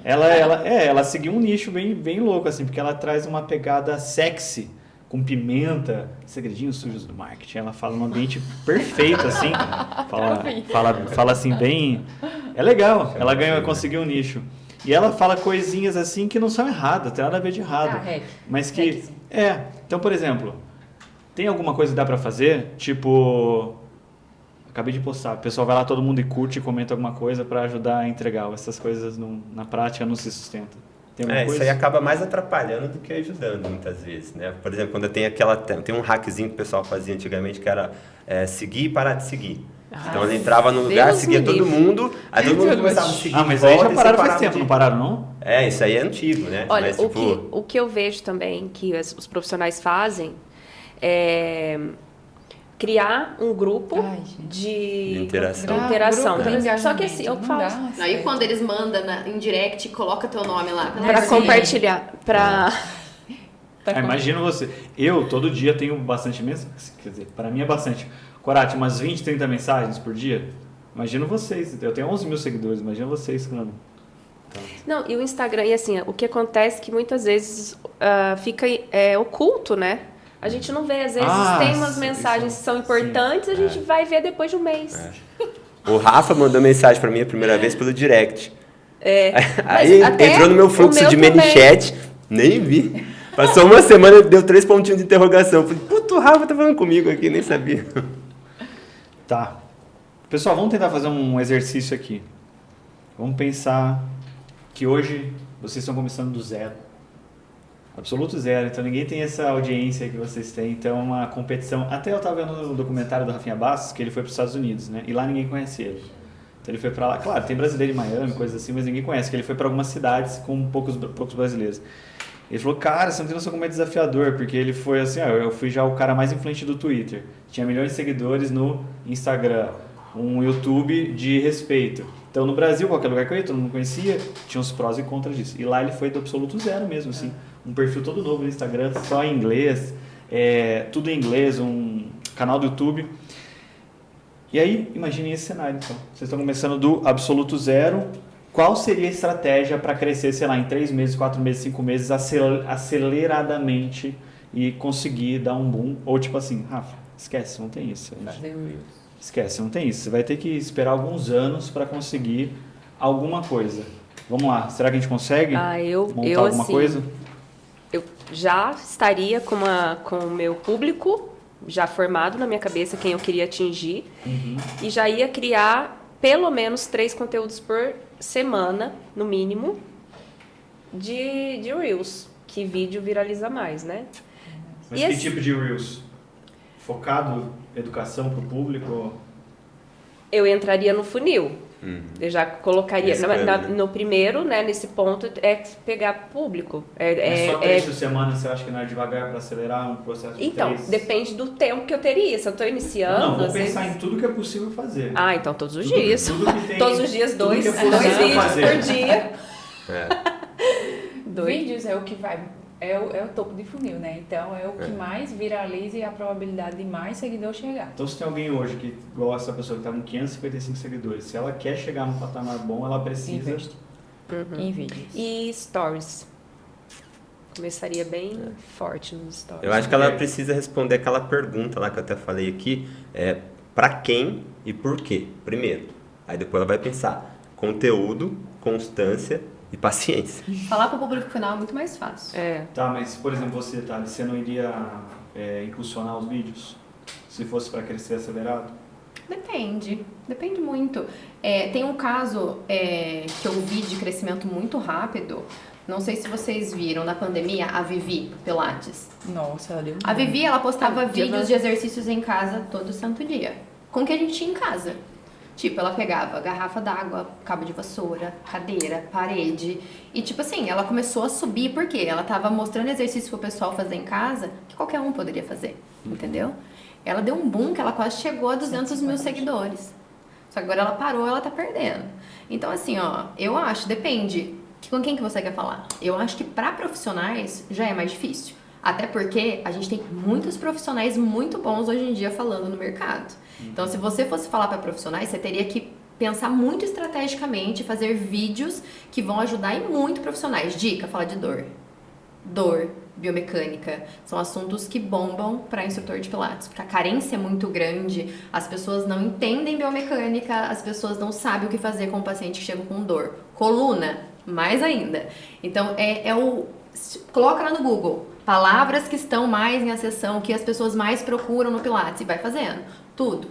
Ela seguiu um nicho bem louco, assim, porque ela traz uma pegada sexy, com pimenta, segredinhos sujos do marketing. Ela fala num ambiente perfeito, assim. Fala assim, bem... É legal, ela conseguiu um nicho. E ela fala coisinhas assim que não são erradas, tem nada a ver de errado. Mas que... Então, por exemplo, tem alguma coisa que dá pra fazer? Tipo... Acabei de postar, o pessoal vai lá, todo mundo e curte e comenta alguma coisa pra ajudar a entregar. Essas coisas na prática não se sustentam. Tem alguma coisa? Isso aí acaba mais atrapalhando do que ajudando muitas vezes, né? Por exemplo, quando tem um hackzinho que o pessoal fazia antigamente que era seguir e parar de seguir. Então ele entrava no lugar, Deus seguia me todo livre. mundo, aí todo mundo começava a seguir. Mas de aí já volta e pararam faz separava tempo, de- não pararam não? Isso aí é antigo, né? Olha, Mas, o que eu vejo também que os profissionais fazem é criar um grupo Ai, gente. de interação. interação. Grupo de Então, só que assim, eu engajamento, falo, não dá Aí certo. quando eles mandam em direct, coloca teu nome lá. para compartilhar, para Imagina você. Eu, todo dia, tenho bastante mensagens. Quer dizer, para mim é bastante. Corate, umas 20, 30 mensagens por dia. Imagina vocês. Eu tenho 11 mil seguidores. Imagina vocês, mano. Não, e o Instagram, e assim, o que acontece é que muitas vezes fica oculto, né? A gente não vê, às vezes tem umas mensagens que são importantes, a gente vai ver depois de um mês. O Rafa mandou mensagem pra mim a primeira vez pelo direct. Mas Aí até entrou no meu fluxo o meu de também. ManyChat, nem vi. Passou uma semana, deu 3 pontinhos de interrogação. Falei, puto, o Rafa tá falando comigo aqui, nem sabia. Tá. Pessoal, vamos tentar fazer um exercício aqui. Vamos pensar que hoje vocês estão começando do zero. Absoluto zero. Então ninguém tem essa audiência que vocês têm. Então é uma competição. Até eu estava vendo no documentário do Rafinha Bastos que ele foi para os Estados Unidos, né? E lá ninguém conhece ele. Então ele foi para lá. Claro, tem brasileiro em Miami, coisas assim, mas ninguém conhece. Que ele foi para algumas cidades com poucos brasileiros. Ele falou, cara, você não tem noção como é desafiador, porque ele foi assim, eu fui já o cara mais influente do Twitter. Tinha milhões de seguidores no Instagram, um YouTube de respeito. Então no Brasil, qualquer lugar que eu ia, todo mundo conhecia, tinha os prós e contras disso. E lá ele foi do absoluto zero mesmo, assim. Um perfil todo novo no Instagram, só em inglês, tudo em inglês, um canal do YouTube. E aí, imaginem esse cenário, então. Vocês estão começando do absoluto zero. Qual seria a estratégia para crescer, sei lá, em 3 meses, 4 meses, 5 meses, aceleradamente e conseguir dar um boom? Ou tipo assim, Rafa, esquece, não tem isso. Esquece, não tem isso. Você vai ter que esperar alguns anos para conseguir alguma coisa. Vamos lá, será que a gente consegue montar alguma assim, coisa? Eu já estaria com o meu público já formado na minha cabeça, quem eu queria atingir, e já ia criar pelo menos 3 conteúdos por semana, no mínimo, de Reels, que vídeo viraliza mais, né? Mas E que esse- tipo de Reels? Focado educação para o público? Eu entraria no funil. Eu já colocaria Mesclando, né? no primeiro, né, nesse ponto, é pegar público. Só 3 por semana, você acha que não é devagar para acelerar um processo de Então, 3? depende do tempo que eu teria. Se eu estou iniciando, Não, vou às pensar vezes... em tudo que é possível fazer. Ah, então todos os Tudo- dias. tudo que tem- Todos os dias, tudo dois que é possível vídeos fazer. por dia. Vídeos é o que vai, é o topo de funil, né? Então é o que mais viraliza e a probabilidade de mais seguidor chegar. Então, se tem alguém hoje que igual essa pessoa que está com 555 seguidores, se ela quer chegar num patamar bom, ela precisa... Investe em vídeos. E stories. Começaria bem forte nos stories. Eu acho que ela precisa responder aquela pergunta lá que eu até falei aqui, para quem e por quê, primeiro. Aí depois ela vai pensar conteúdo, constância e paciência. Falar para o público final é muito mais fácil. Tá, mas, por exemplo, você, Thales, você não iria impulsionar os vídeos? Se fosse para crescer acelerado? Depende muito. Tem um caso que eu vi de crescimento muito rápido. Não sei se vocês viram na pandemia, a Vivi Pilates. Nossa, ela deu A Vivi, ela postava dia vídeos vai- de exercícios em casa todo santo dia. Com o que a gente tinha em casa. Tipo, ela pegava garrafa d'água, cabo de vassoura, cadeira, parede. E tipo assim, ela começou a subir porque ela tava mostrando exercício pro pessoal fazer em casa que qualquer um poderia fazer, entendeu? Ela deu um boom que ela quase chegou a 200 mil seguidores. Só que agora ela parou, ela tá perdendo. Então assim, ó, eu acho, depende. Com quem que você quer falar? Eu acho que para profissionais já é mais difícil. Até porque a gente tem muitos profissionais muito bons hoje em dia falando no mercado. Então, se você fosse falar para profissionais, você teria que pensar muito estrategicamente, fazer vídeos que vão ajudar e muito profissionais. Dica, falar de dor. Dor, biomecânica, são assuntos que bombam para instrutor de pilates, porque a carência é muito grande, as pessoas não entendem biomecânica, as pessoas não sabem o que fazer com o paciente que chega com dor. Coluna, mais ainda. Então, coloca lá no Google, palavras que estão mais em acessão, que as pessoas mais procuram no pilates, e vai fazendo. Tudo,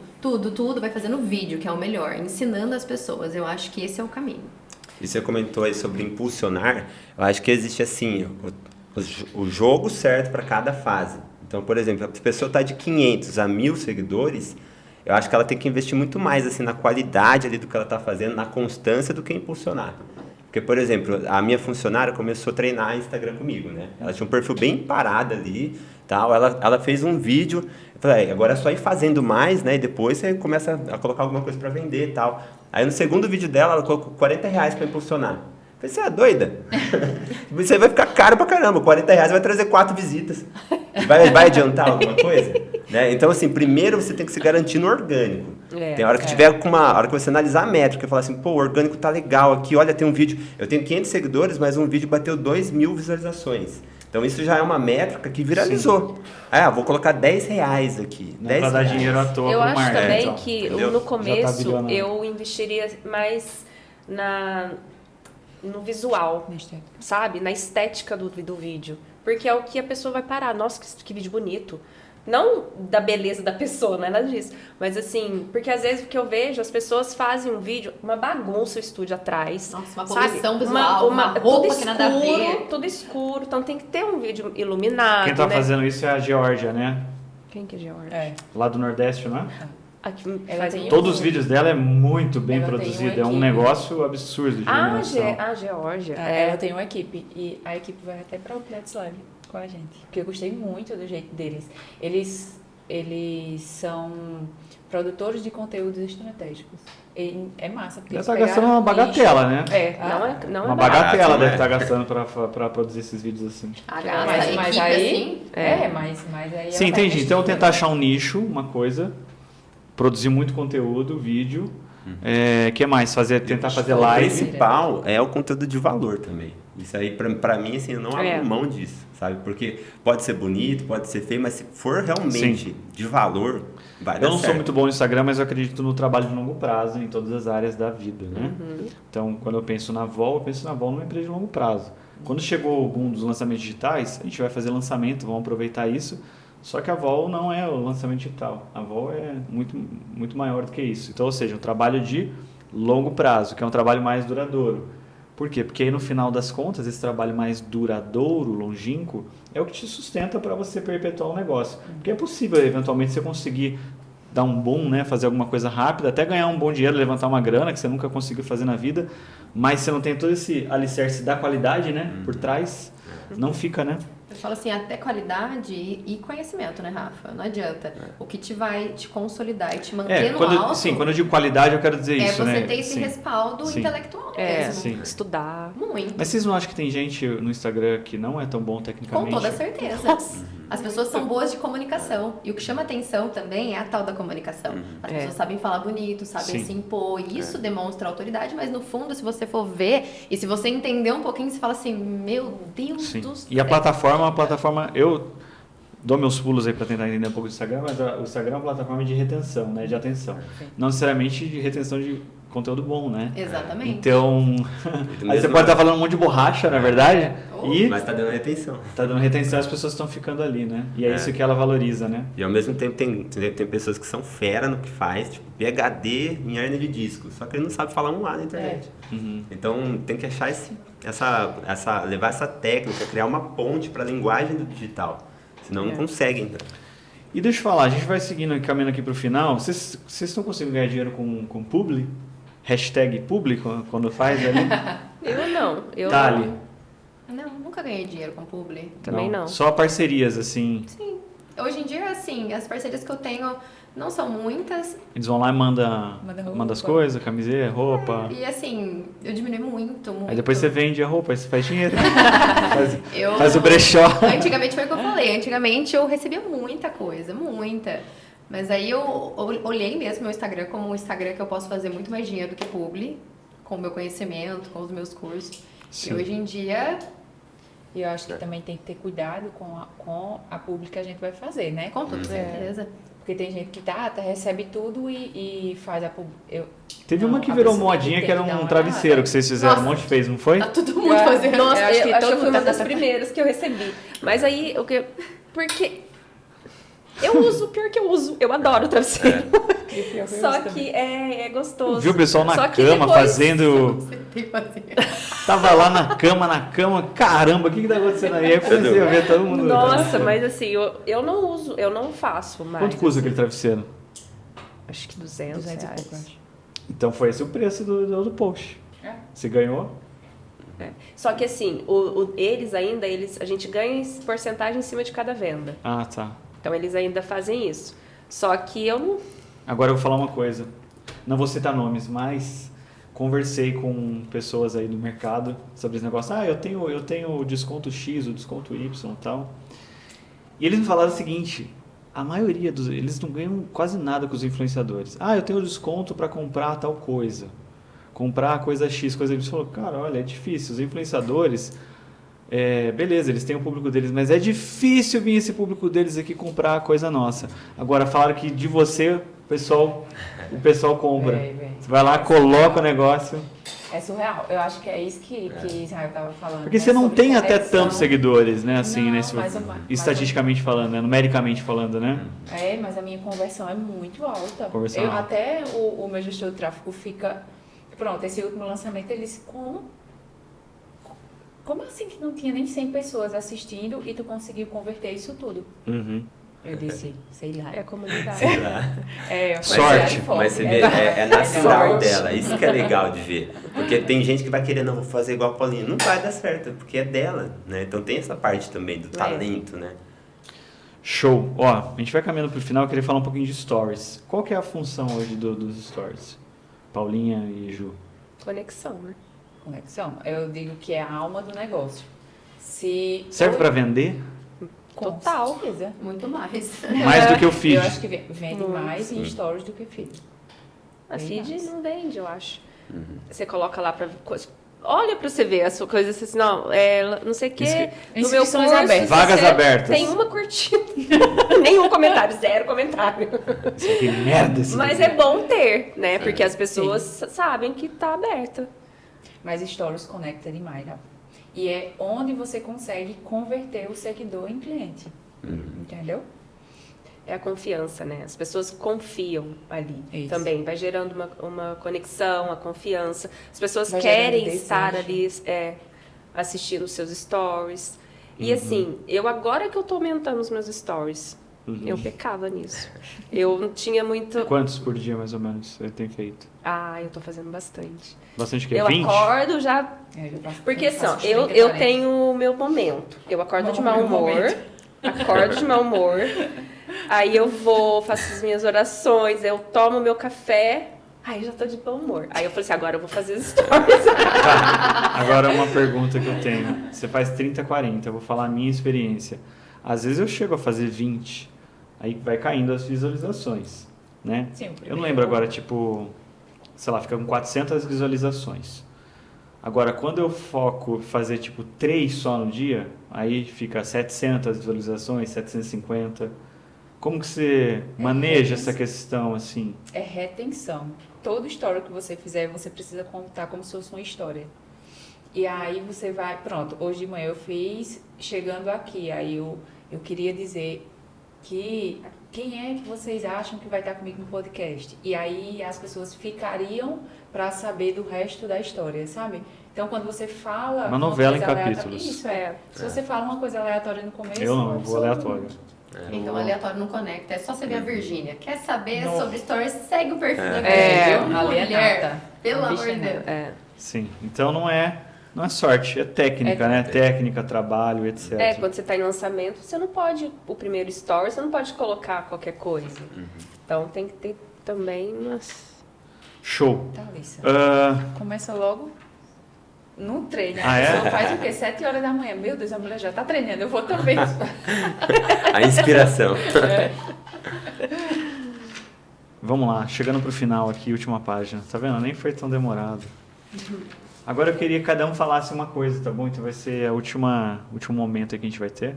vai fazendo vídeo, que é o melhor, ensinando as pessoas. Eu acho que esse é o caminho. E você comentou aí sobre impulsionar, eu acho que existe assim, o jogo certo para cada fase. Então, por exemplo, se a pessoa está de 500 a 1.000 seguidores, eu acho que ela tem que investir muito mais assim, na qualidade ali do que ela está fazendo, na constância do que impulsionar. Porque, por exemplo, a minha funcionária começou a treinar Instagram comigo, né? Ela tinha um perfil bem parado ali, tal. Ela fez um vídeo, eu falei, agora é só ir fazendo mais, né? E depois você começa a colocar alguma coisa para vender e tal. Aí no segundo vídeo dela, ela colocou R$40 para impulsionar. Eu falei, você é doida? Você vai ficar caro pra caramba, R$40 vai trazer 4 visitas. Vai adiantar alguma coisa? Né? Então, assim, primeiro você tem que se garantir no orgânico. Tem hora que tiver a hora que você analisar a métrica e falar assim, pô, o orgânico tá legal aqui, olha, tem um vídeo, eu tenho 500 seguidores, mas um vídeo bateu 2.000 visualizações. Então isso já é uma métrica que viralizou. Vou colocar R$10 aqui. Não é pra dar dinheiro à toa Eu pro acho marketing, também então. que Entendeu? no começo bilionário. eu investiria mais no visual, Na estética. sabe? Na estética do vídeo. Porque é o que a pessoa vai parar. Nossa, que vídeo bonito. Não da beleza da pessoa, não é nada disso. Mas assim, porque às vezes o que eu vejo, as pessoas fazem um vídeo, uma bagunça o estúdio atrás. Nossa, uma sabe? poluição visual, uma roupa tudo que nada a ver. tudo escuro. Então tem que ter um vídeo iluminado, Quem tá né? fazendo isso é a Geórgia, né? Quem que é Georgia? É. Lá do Nordeste, não é? Aqui Ela faz tem Todos os vídeos dela é muito bem Ela tem produzido. uma É um equipe. negócio absurdo de iluminação. Geórgia. Ela tem uma equipe e a equipe vai até para o Pilates Live com a gente. Porque eu gostei muito do jeito deles. Eles são produtores de conteúdos estratégicos. E é massa. Porque Ela eles tá pegaram gastando uma um bagatela, nicho. né? Não é Uma barato. bagatela barato, deve né? estar gastando pra produzir esses vídeos assim. A gasta, Mas equipe aí... assim. Mas aí... Sim, ela vai entendi. Então investir. tentar achar um nicho, uma coisa, produzir muito conteúdo, vídeo. Que mais? Tentar fazer O live. principal é o conteúdo de valor também. Isso aí, pra mim, assim, eu não abro mão disso, sabe? Porque pode ser bonito, pode ser feio, mas se for realmente de valor, vai dar Eu não certo. sou muito bom no Instagram, mas eu acredito no trabalho de longo prazo em todas as áreas da vida, né? Então, quando eu penso na Vol numa empresa de longo prazo. Quando chegou o boom dos lançamentos digitais, a gente vai fazer lançamento, vamos aproveitar isso. Só que a Vol não é o lançamento digital. A Vol é muito, muito maior do que isso. Então, ou seja, um trabalho de longo prazo, que é um trabalho mais duradouro. Por quê? Porque aí no final das contas, esse trabalho mais duradouro, longínquo, é o que te sustenta para você perpetuar o negócio. Porque é possível, eventualmente, você conseguir dar um boom, né? Fazer alguma coisa rápida, até ganhar um bom dinheiro, levantar uma grana que você nunca conseguiu fazer na vida, mas você não tem todo esse alicerce da qualidade, né? Por trás, não fica, né? Eu falo assim, até qualidade e conhecimento, né, Rafa? Não adianta. O que vai te consolidar e te manter no alto... Sim, quando eu digo qualidade, eu quero dizer isso, né? É você ter esse respaldo intelectual mesmo. Sim. Estudar. Muito. Mas vocês não acham que tem gente no Instagram que não é tão bom tecnicamente? Com toda certeza. As pessoas são boas de comunicação. E o que chama atenção também é a tal da comunicação. As pessoas sabem falar bonito, sabem se impor. E isso demonstra autoridade, mas no fundo, se você for ver e se você entender um pouquinho, você fala assim, meu Deus do céu. E a plataforma, eu dou meus pulos aí para tentar entender um pouco do Instagram, mas o Instagram é uma plataforma de retenção, né? De atenção. Não necessariamente de retenção de conteúdo bom, né? Exatamente. Então, aí você pode estar falando um monte de borracha, na verdade, mas tá dando retenção. Tá dando retenção e as pessoas estão ficando ali, né? E é isso que ela valoriza, né? E ao mesmo tempo tem pessoas que são fera no que faz, tipo, PhD em hernia de disco, só que ele não sabe falar um A na internet. Então tem que achar levar essa técnica, criar uma ponte para a linguagem do digital, senão não consegue, então. E deixa eu falar, a gente vai seguindo, caminhando aqui pro final, vocês estão conseguindo ganhar dinheiro com publi? Hashtag publi, quando faz ali? Eu não. Tali. Não, nunca ganhei dinheiro com publi. Também não. Só parcerias, assim. Sim. Hoje em dia, assim, as parcerias que eu tenho não são muitas. Eles vão lá e mandam as coisas, camiseta, roupa. E assim, eu diminui muito. Aí depois você vende a roupa, aí você faz dinheiro. Eu- faz o brechó. Antigamente foi o que eu falei. Antigamente eu recebia muita coisa, muita. Mas aí eu olhei mesmo meu Instagram como um Instagram que eu posso fazer muito mais dinheiro do que publi, com o meu conhecimento, com os meus cursos. Sim. E hoje em dia, E eu acho que também tem que ter cuidado com a pública que a gente vai fazer, né? com toda certeza. Porque tem gente que recebe tudo e faz a pública. Teve uma que virou modinha, que era um travesseiro que vocês fizeram, um monte fez, não foi? Tá todo mundo fazendo. Nossa, Eu acho que eu acho todo que foi mundo uma tá- das primeiras que eu recebi. Mas aí, porque eu uso, pior que eu uso. Eu adoro o travesseiro. Só que é gostoso. Viu o pessoal na Só que cama depois- fazendo... Você tem que fazer. Tava lá na cama, caramba, o que tá acontecendo aí? Aí eu comecei a ver todo mundo... Nossa, mas assim, eu não uso, eu não faço mais. Quanto custa aquele travesseiro? Acho que 200 200 e reais. pouco, acho. Então foi esse o preço do post. Você ganhou? É. Só que assim, a gente ganha porcentagem em cima de cada venda. Ah, tá. Então eles ainda fazem isso. Só que eu não... Agora eu vou falar uma coisa. Não vou citar nomes, mas conversei com pessoas aí do mercado sobre esse negócio. Eu tenho o desconto X, o desconto Y e tal. E eles me falaram o seguinte, a maioria eles não ganham quase nada com os influenciadores. Eu tenho desconto para comprar tal coisa. Comprar coisa X, coisa Y. Falou, cara, olha, é difícil. Os influenciadores, beleza, eles têm o público deles, mas é difícil vir esse público deles aqui comprar a coisa nossa. Agora, falaram que de você, o pessoal compra. Você vai lá, coloca o negócio. É surreal. Eu acho que é isso que Israel estava falando. Porque né? você não Sobre tem até conexão. tantos seguidores, né? Assim, Não, né? Estatisticamente falando, né? Numericamente falando, né? Mas a minha conversão é muito alta. Conversão alta. Até o meu gestor de tráfego fica... Pronto, esse último lançamento, ele disse, como assim que não tinha nem 100 pessoas assistindo e tu conseguiu converter isso tudo? Uhum. Eu disse, sei lá. É a comunidade. Sei lá. Sorte. Mas você vê, é natural sorte. dela, isso que é legal de ver. Porque tem gente que vai querer, não, vou fazer igual a Paulinha. Não vai dar certo, porque é dela, né? Então tem essa parte também do talento, né? Show. Ó, a gente vai caminhando pro final, eu queria falar um pouquinho de stories. Qual que é a função hoje dos stories? Paulinha e Ju. Conexão, né? Conexão. Eu digo que é a alma do negócio. Serve para vender? Com Total. certeza. Muito mais. Mais do que o feed. Eu acho que vende mais em stories do que feed. A Bem feed mais. não vende, eu acho. Você coloca lá pra... Olha pra você ver a sua coisa assim, não, não sei o quê. No meu Inscrições curso, abertas. Vagas abertas. Tem uma curtida. Nenhum comentário, zero comentário. Que merda esse Mas vídeo. é bom ter, né? Porque as pessoas sabem que tá aberta. Mas stories conecta demais, Rafa. E é onde você consegue converter o seguidor em cliente. Entendeu? É a confiança, né? As pessoas confiam ali Isso. também. Vai gerando uma conexão, a confiança. As pessoas Vai querem gerando estar desejo. ali assistindo os seus stories. E assim, agora que eu tô aumentando os meus stories. Eu pecava nisso. Eu não tinha muito... Quantos por dia, mais ou menos, você tem feito? Eu tô fazendo bastante. Bastante que? Eu 20? acordo já... Porque assim, ó, eu tenho o meu momento. Eu acordo de mau humor. Acordo de mau humor. Aí eu vou, faço as minhas orações, eu tomo meu café... Aí eu já tô de bom humor. Aí eu falei assim, agora eu vou fazer as stories. Tá. Agora uma pergunta que eu tenho. Você faz 30, 40, eu vou falar a minha experiência. Às vezes eu chego a fazer 20, aí vai caindo as visualizações, né? Sim, eu não lembro agora, tipo, sei lá, fica com 400 visualizações. Agora, quando eu foco fazer, tipo, 3 só no dia, aí fica 700 visualizações, 750. Como que você maneja essa questão, assim? É retenção. Toda história que você fizer, você precisa contar como se fosse uma história. E aí você vai... Pronto, hoje de manhã eu fiz chegando aqui. Aí eu queria dizer que... Quem é que vocês acham que vai estar comigo no podcast? E aí as pessoas ficariam para saber do resto da história, sabe? Então, quando você fala... Uma novela em coisa capítulos. Isso, é. Se você fala uma coisa aleatória no começo... Eu não, eu vou aleatório. Então, aleatório não conecta. É só você ver a Virgínia. Quer saber Nossa. sobre stories? Segue o perfil da É, Virgínia. ali é Mulher, nada. pelo amor Bicha de nada. Deus. Sim, então não é sorte, é técnica, né? Técnica, trabalho, etc. Quando você tá em lançamento, você não pode, o primeiro story, você não pode colocar qualquer coisa. Então tem que ter também umas... Show. Thalissa, Ah, começa logo no treino. Ah, A é? pessoa faz o quê? 7 horas da manhã. Meu Deus, a mulher já tá treinando. Eu vou também. A inspiração. vamos lá, chegando pro final aqui, última página. Tá vendo? Nem foi tão demorado. Agora eu queria que cada um falasse uma coisa, tá bom? Então vai ser o último momento que a gente vai ter.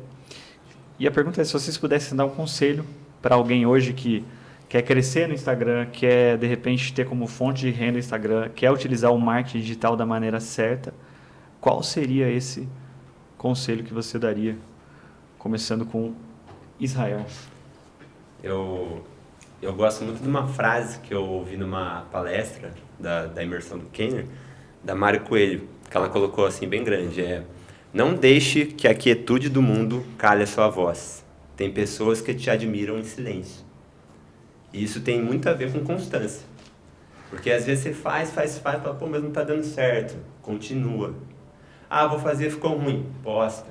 E a pergunta é se vocês pudessem dar um conselho para alguém hoje que quer crescer no Instagram, quer de repente ter como fonte de renda o Instagram, quer utilizar o marketing digital da maneira certa, qual seria esse conselho que você daria? Começando com Israel. Eu gosto muito de uma frase que eu ouvi numa palestra da imersão do Kenner, da Mário Coelho, que ela colocou assim bem grande, não deixe que a quietude do mundo cale a sua voz. Tem pessoas que te admiram em silêncio. E isso tem muito a ver com constância. Porque às vezes você faz, fala, pô, mas não tá dando certo. Continua. Vou fazer, ficou ruim. Posta.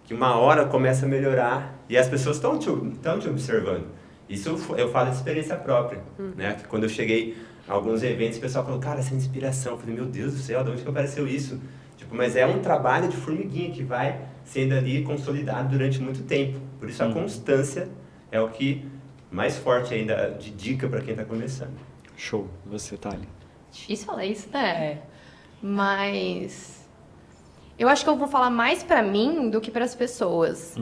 Que uma hora começa a melhorar e as pessoas estão te observando. Isso eu falo de experiência própria, né? Que quando eu cheguei a alguns eventos, o pessoal falou, cara, essa é inspiração. Eu falei, meu Deus do céu, de onde que apareceu isso? Tipo, mas é um trabalho de formiguinha que vai sendo ali consolidado durante muito tempo. Por isso a constância é o que mais forte ainda de dica para quem está começando. Show. E você, Thali? Difícil falar isso, né? Mas eu acho que eu vou falar mais pra mim do que pras pessoas.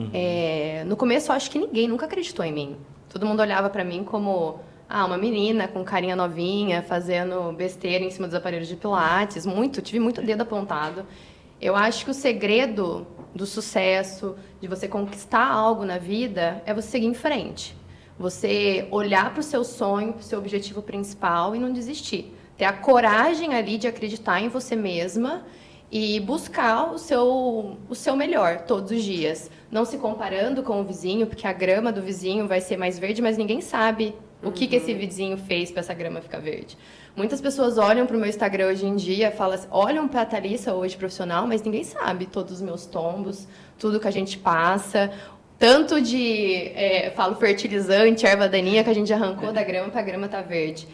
No começo, eu acho que ninguém nunca acreditou em mim. Todo mundo olhava pra mim como uma menina com carinha novinha, fazendo besteira em cima dos aparelhos de pilates. Tive muito dedo apontado. Eu acho que o segredo do sucesso, de você conquistar algo na vida, é você seguir em frente. Você olhar para o seu sonho, para o seu objetivo principal e não desistir. Ter a coragem ali de acreditar em você mesma e buscar o seu melhor todos os dias. Não se comparando com o vizinho, porque a grama do vizinho vai ser mais verde, mas ninguém sabe o que esse vizinho fez para essa grama ficar verde. Muitas pessoas olham para o meu Instagram hoje em dia, olham para a Thalissa hoje profissional, mas ninguém sabe todos os meus tombos, tudo que a gente passa, tanto de, falo fertilizante, erva daninha que a gente arrancou da grama para a grama tá verde.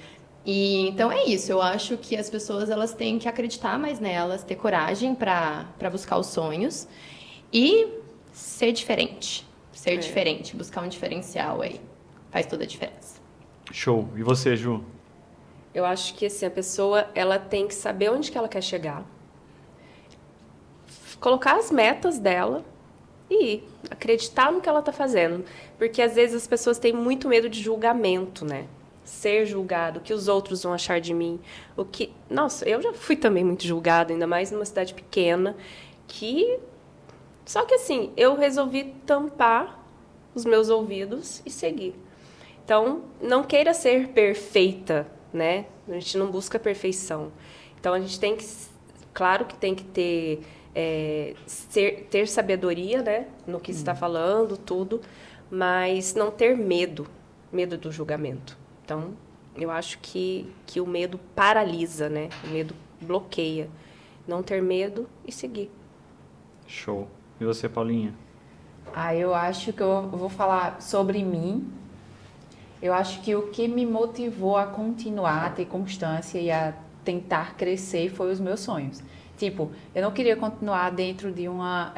E então é isso, eu acho que as pessoas elas têm que acreditar mais nelas, ter coragem para buscar os sonhos e ser diferente. Ser diferente, buscar um diferencial aí. Faz toda a diferença. Show. E você, Ju? Eu acho que assim, a pessoa ela tem que saber onde que ela quer chegar, colocar as metas dela e acreditar no que ela está fazendo. Porque às vezes as pessoas têm muito medo de julgamento, né? Ser julgado, o que os outros vão achar de mim. Nossa, eu já fui também muito julgada, ainda mais numa cidade pequena, só que assim, eu resolvi tampar os meus ouvidos e seguir. Então, não queira ser perfeita, né? A gente não busca perfeição. Então, a gente tem que... Claro que tem que ter sabedoria, né? No que se está falando, tudo. mas não ter medo do julgamento. Então, eu acho que o medo paralisa, né? O medo bloqueia. Não ter medo e seguir. Show. E você, Paulinha? Eu acho que eu vou falar sobre mim. Eu acho que o que me motivou a continuar, a ter constância e a tentar crescer foi os meus sonhos. Tipo, eu não queria continuar dentro de uma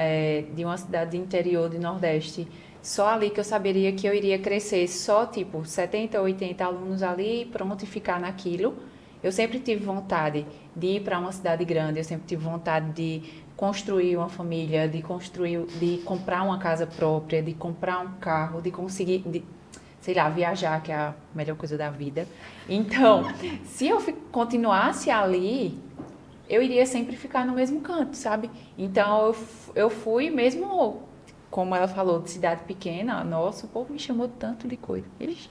cidade do interior do Nordeste, só ali que eu saberia que eu iria crescer, só tipo 70, 80 alunos ali, pronto, e ficar naquilo. Eu sempre tive vontade de ir para uma cidade grande, eu sempre tive vontade de construir uma família, de comprar uma casa própria, de comprar um carro, de conseguir, sei lá, viajar, que é a melhor coisa da vida. Então, se eu continuasse ali, eu iria sempre ficar no mesmo canto, sabe? Então, eu fui mesmo, como ela falou, de cidade pequena. Nossa, o povo me chamou tanto de coisa. Ixi,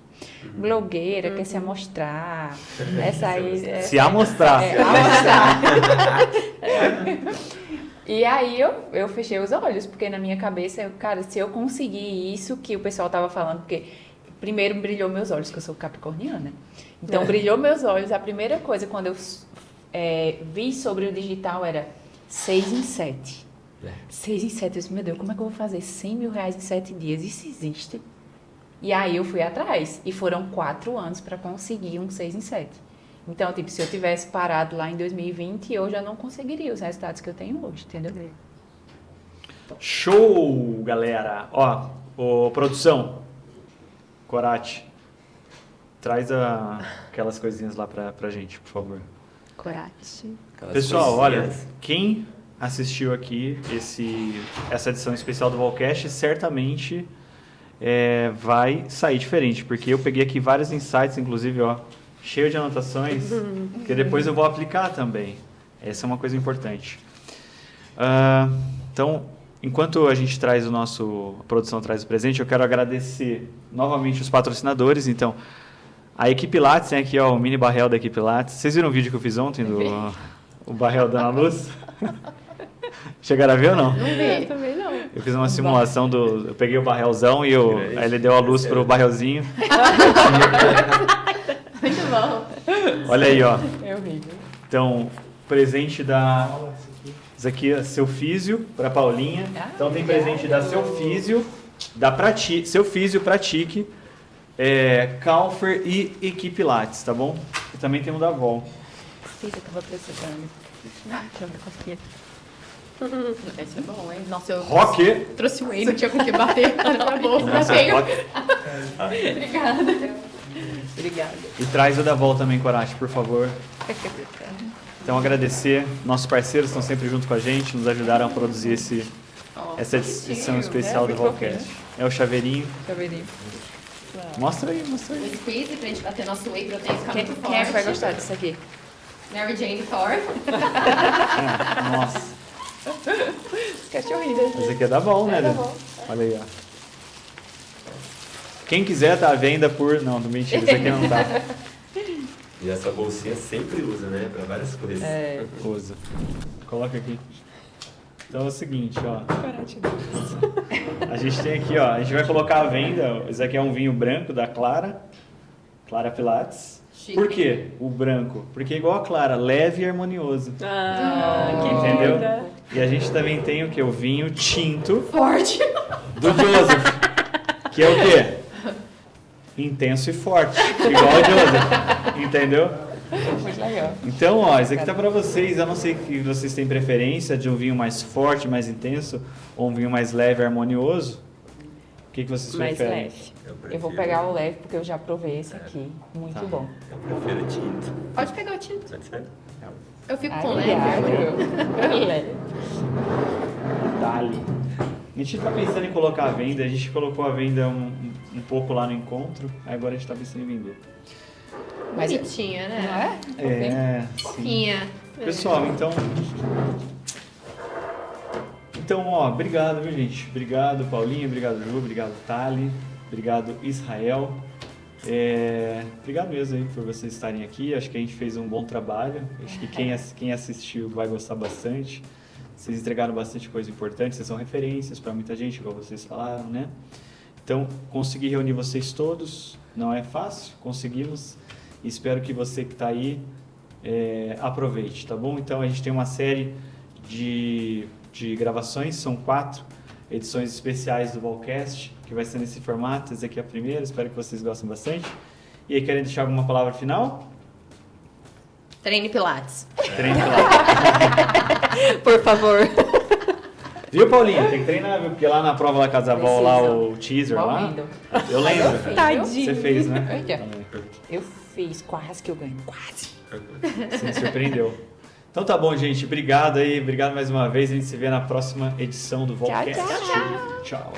blogueira, quer se amostrar. Essa aí... Se amostrar. Amostrar. E aí eu fechei os olhos, porque na minha cabeça, cara, se eu conseguir isso que o pessoal tava falando, porque primeiro brilhou meus olhos, que eu sou capricorniana. Então, brilhou meus olhos. A primeira coisa, quando eu vi sobre o digital, era 6 em 7. 6 em 7. Eu disse, meu Deus, como é que eu vou fazer 100 mil reais em 7 dias? Isso existe? E aí eu fui atrás. E foram 4 anos para conseguir um 6 em 7. Então, tipo, se eu tivesse parado lá em 2020, eu já não conseguiria os resultados que eu tenho hoje, entendeu? Show, galera! Ó, produção, Corate, traz aquelas coisinhas lá pra gente, por favor. Corate. Pessoal, olha, quem assistiu aqui essa edição especial do Volcast, certamente vai sair diferente, porque eu peguei aqui vários insights, inclusive, ó, cheio de anotações, que depois eu vou aplicar também. Essa é uma coisa importante. Então, enquanto a gente traz a produção traz o presente, eu quero agradecer novamente os patrocinadores. Então, a equipe Lattes, tem aqui ó, o mini barrel da equipe Lattes. Vocês viram o vídeo que eu fiz ontem o barrel dando a luz? Chegaram a ver ou não? Não vi. Também não. Eu fiz uma simulação eu peguei o barrelzão e aí ele deu a luz pro barrelzinho. Muito bom. Olha aí, ó. É horrível. Então, presente isso aqui é seu físio para Paulinha. Então tem presente da seu físio, seu físio Pratique, Calfer e equipe Lattes, tá bom? E também tem um da Vol. Eu tava precisando. Deixa eu ver qual que é. Esse é bom, hein? Nossa, eu Rock! trouxe o whey, não tinha com que bater. Tá bom, tá Nossa, bem. rock. Obrigada. E traz o da Vol também, Corate, por favor. Então agradecer, nossos parceiros estão sempre junto com a gente, nos ajudaram a produzir essa edição especial do Volcast. É o chaveirinho. Chaveirinho. Mostra aí. O squeeze pra gente bater nosso whey protein e ficar Quem muito é que vai forte. gostar disso aqui? Mary Jane Thor. Nossa. Cachorrinho. Esse aqui é da Vol, né? Olha aí, ó. Quem quiser tá à venda por... Não, mentira, esse aqui não tá. E essa bolsinha sempre usa, né? Pra várias coisas. Usa. Coloca aqui. Então é o seguinte, ó. A gente tem aqui, ó. A gente vai colocar à venda. Esse aqui é um vinho branco da Clara Pilates. Chique. Por quê? O branco? Porque é igual a Clara, leve e harmonioso. Que Entendeu? linda. E a gente também tem o quê? O vinho tinto Forte. do Joseph. Que é o quê? Intenso e forte. Igual o Joseph. Entendeu? Muito legal. Então, ó, esse aqui tá pra vocês. Eu não sei que vocês têm preferência de um vinho mais forte, mais intenso, ou um vinho mais leve, harmonioso. O que vocês Mais preferem? leve. Eu vou pegar o leve porque eu já provei esse aqui. Muito Tá. bom. Eu prefiro tinto. Pode pegar o tinto. Pode ser? Eu fico com Obrigada. leve. Leve. Dali. A gente tá pensando em colocar a venda. A gente colocou a venda um pouco lá no encontro. Agora a gente tá pensando em vender. Mas Bonitinha, não né? é? Sim. Fofinha. Pessoal, então, ó, obrigado, viu, gente? Obrigado, Paulinho, obrigado, Ju, obrigado, Thali, obrigado, Israel. Obrigado mesmo aí por vocês estarem aqui. Acho que a gente fez um bom trabalho. Acho que quem assistiu vai gostar bastante. Vocês entregaram bastante coisa importante, vocês são referências para muita gente, igual vocês falaram, né? Então, consegui reunir vocês todos, não é fácil, conseguimos. Espero que você que está aí aproveite, tá bom? Então, a gente tem uma série de gravações, são 4 edições especiais do Volcast, que vai ser nesse formato. Essa aqui é a primeira, espero que vocês gostem bastante. E aí, querem deixar alguma palavra final? Treine Pilates. Treine lá. Por favor. Viu, Paulinho? Tem que treinar, viu? Porque lá na prova da Casa Avó, lá o teaser lá, Morrendo. eu lembro. Tadinho. Você fez, né? Olha, eu fiz, quase que eu ganho, quase. Você me surpreendeu. Então tá bom, gente. Obrigado aí. Obrigado mais uma vez. A gente se vê na próxima edição do Volcast. Tchau, Tchau.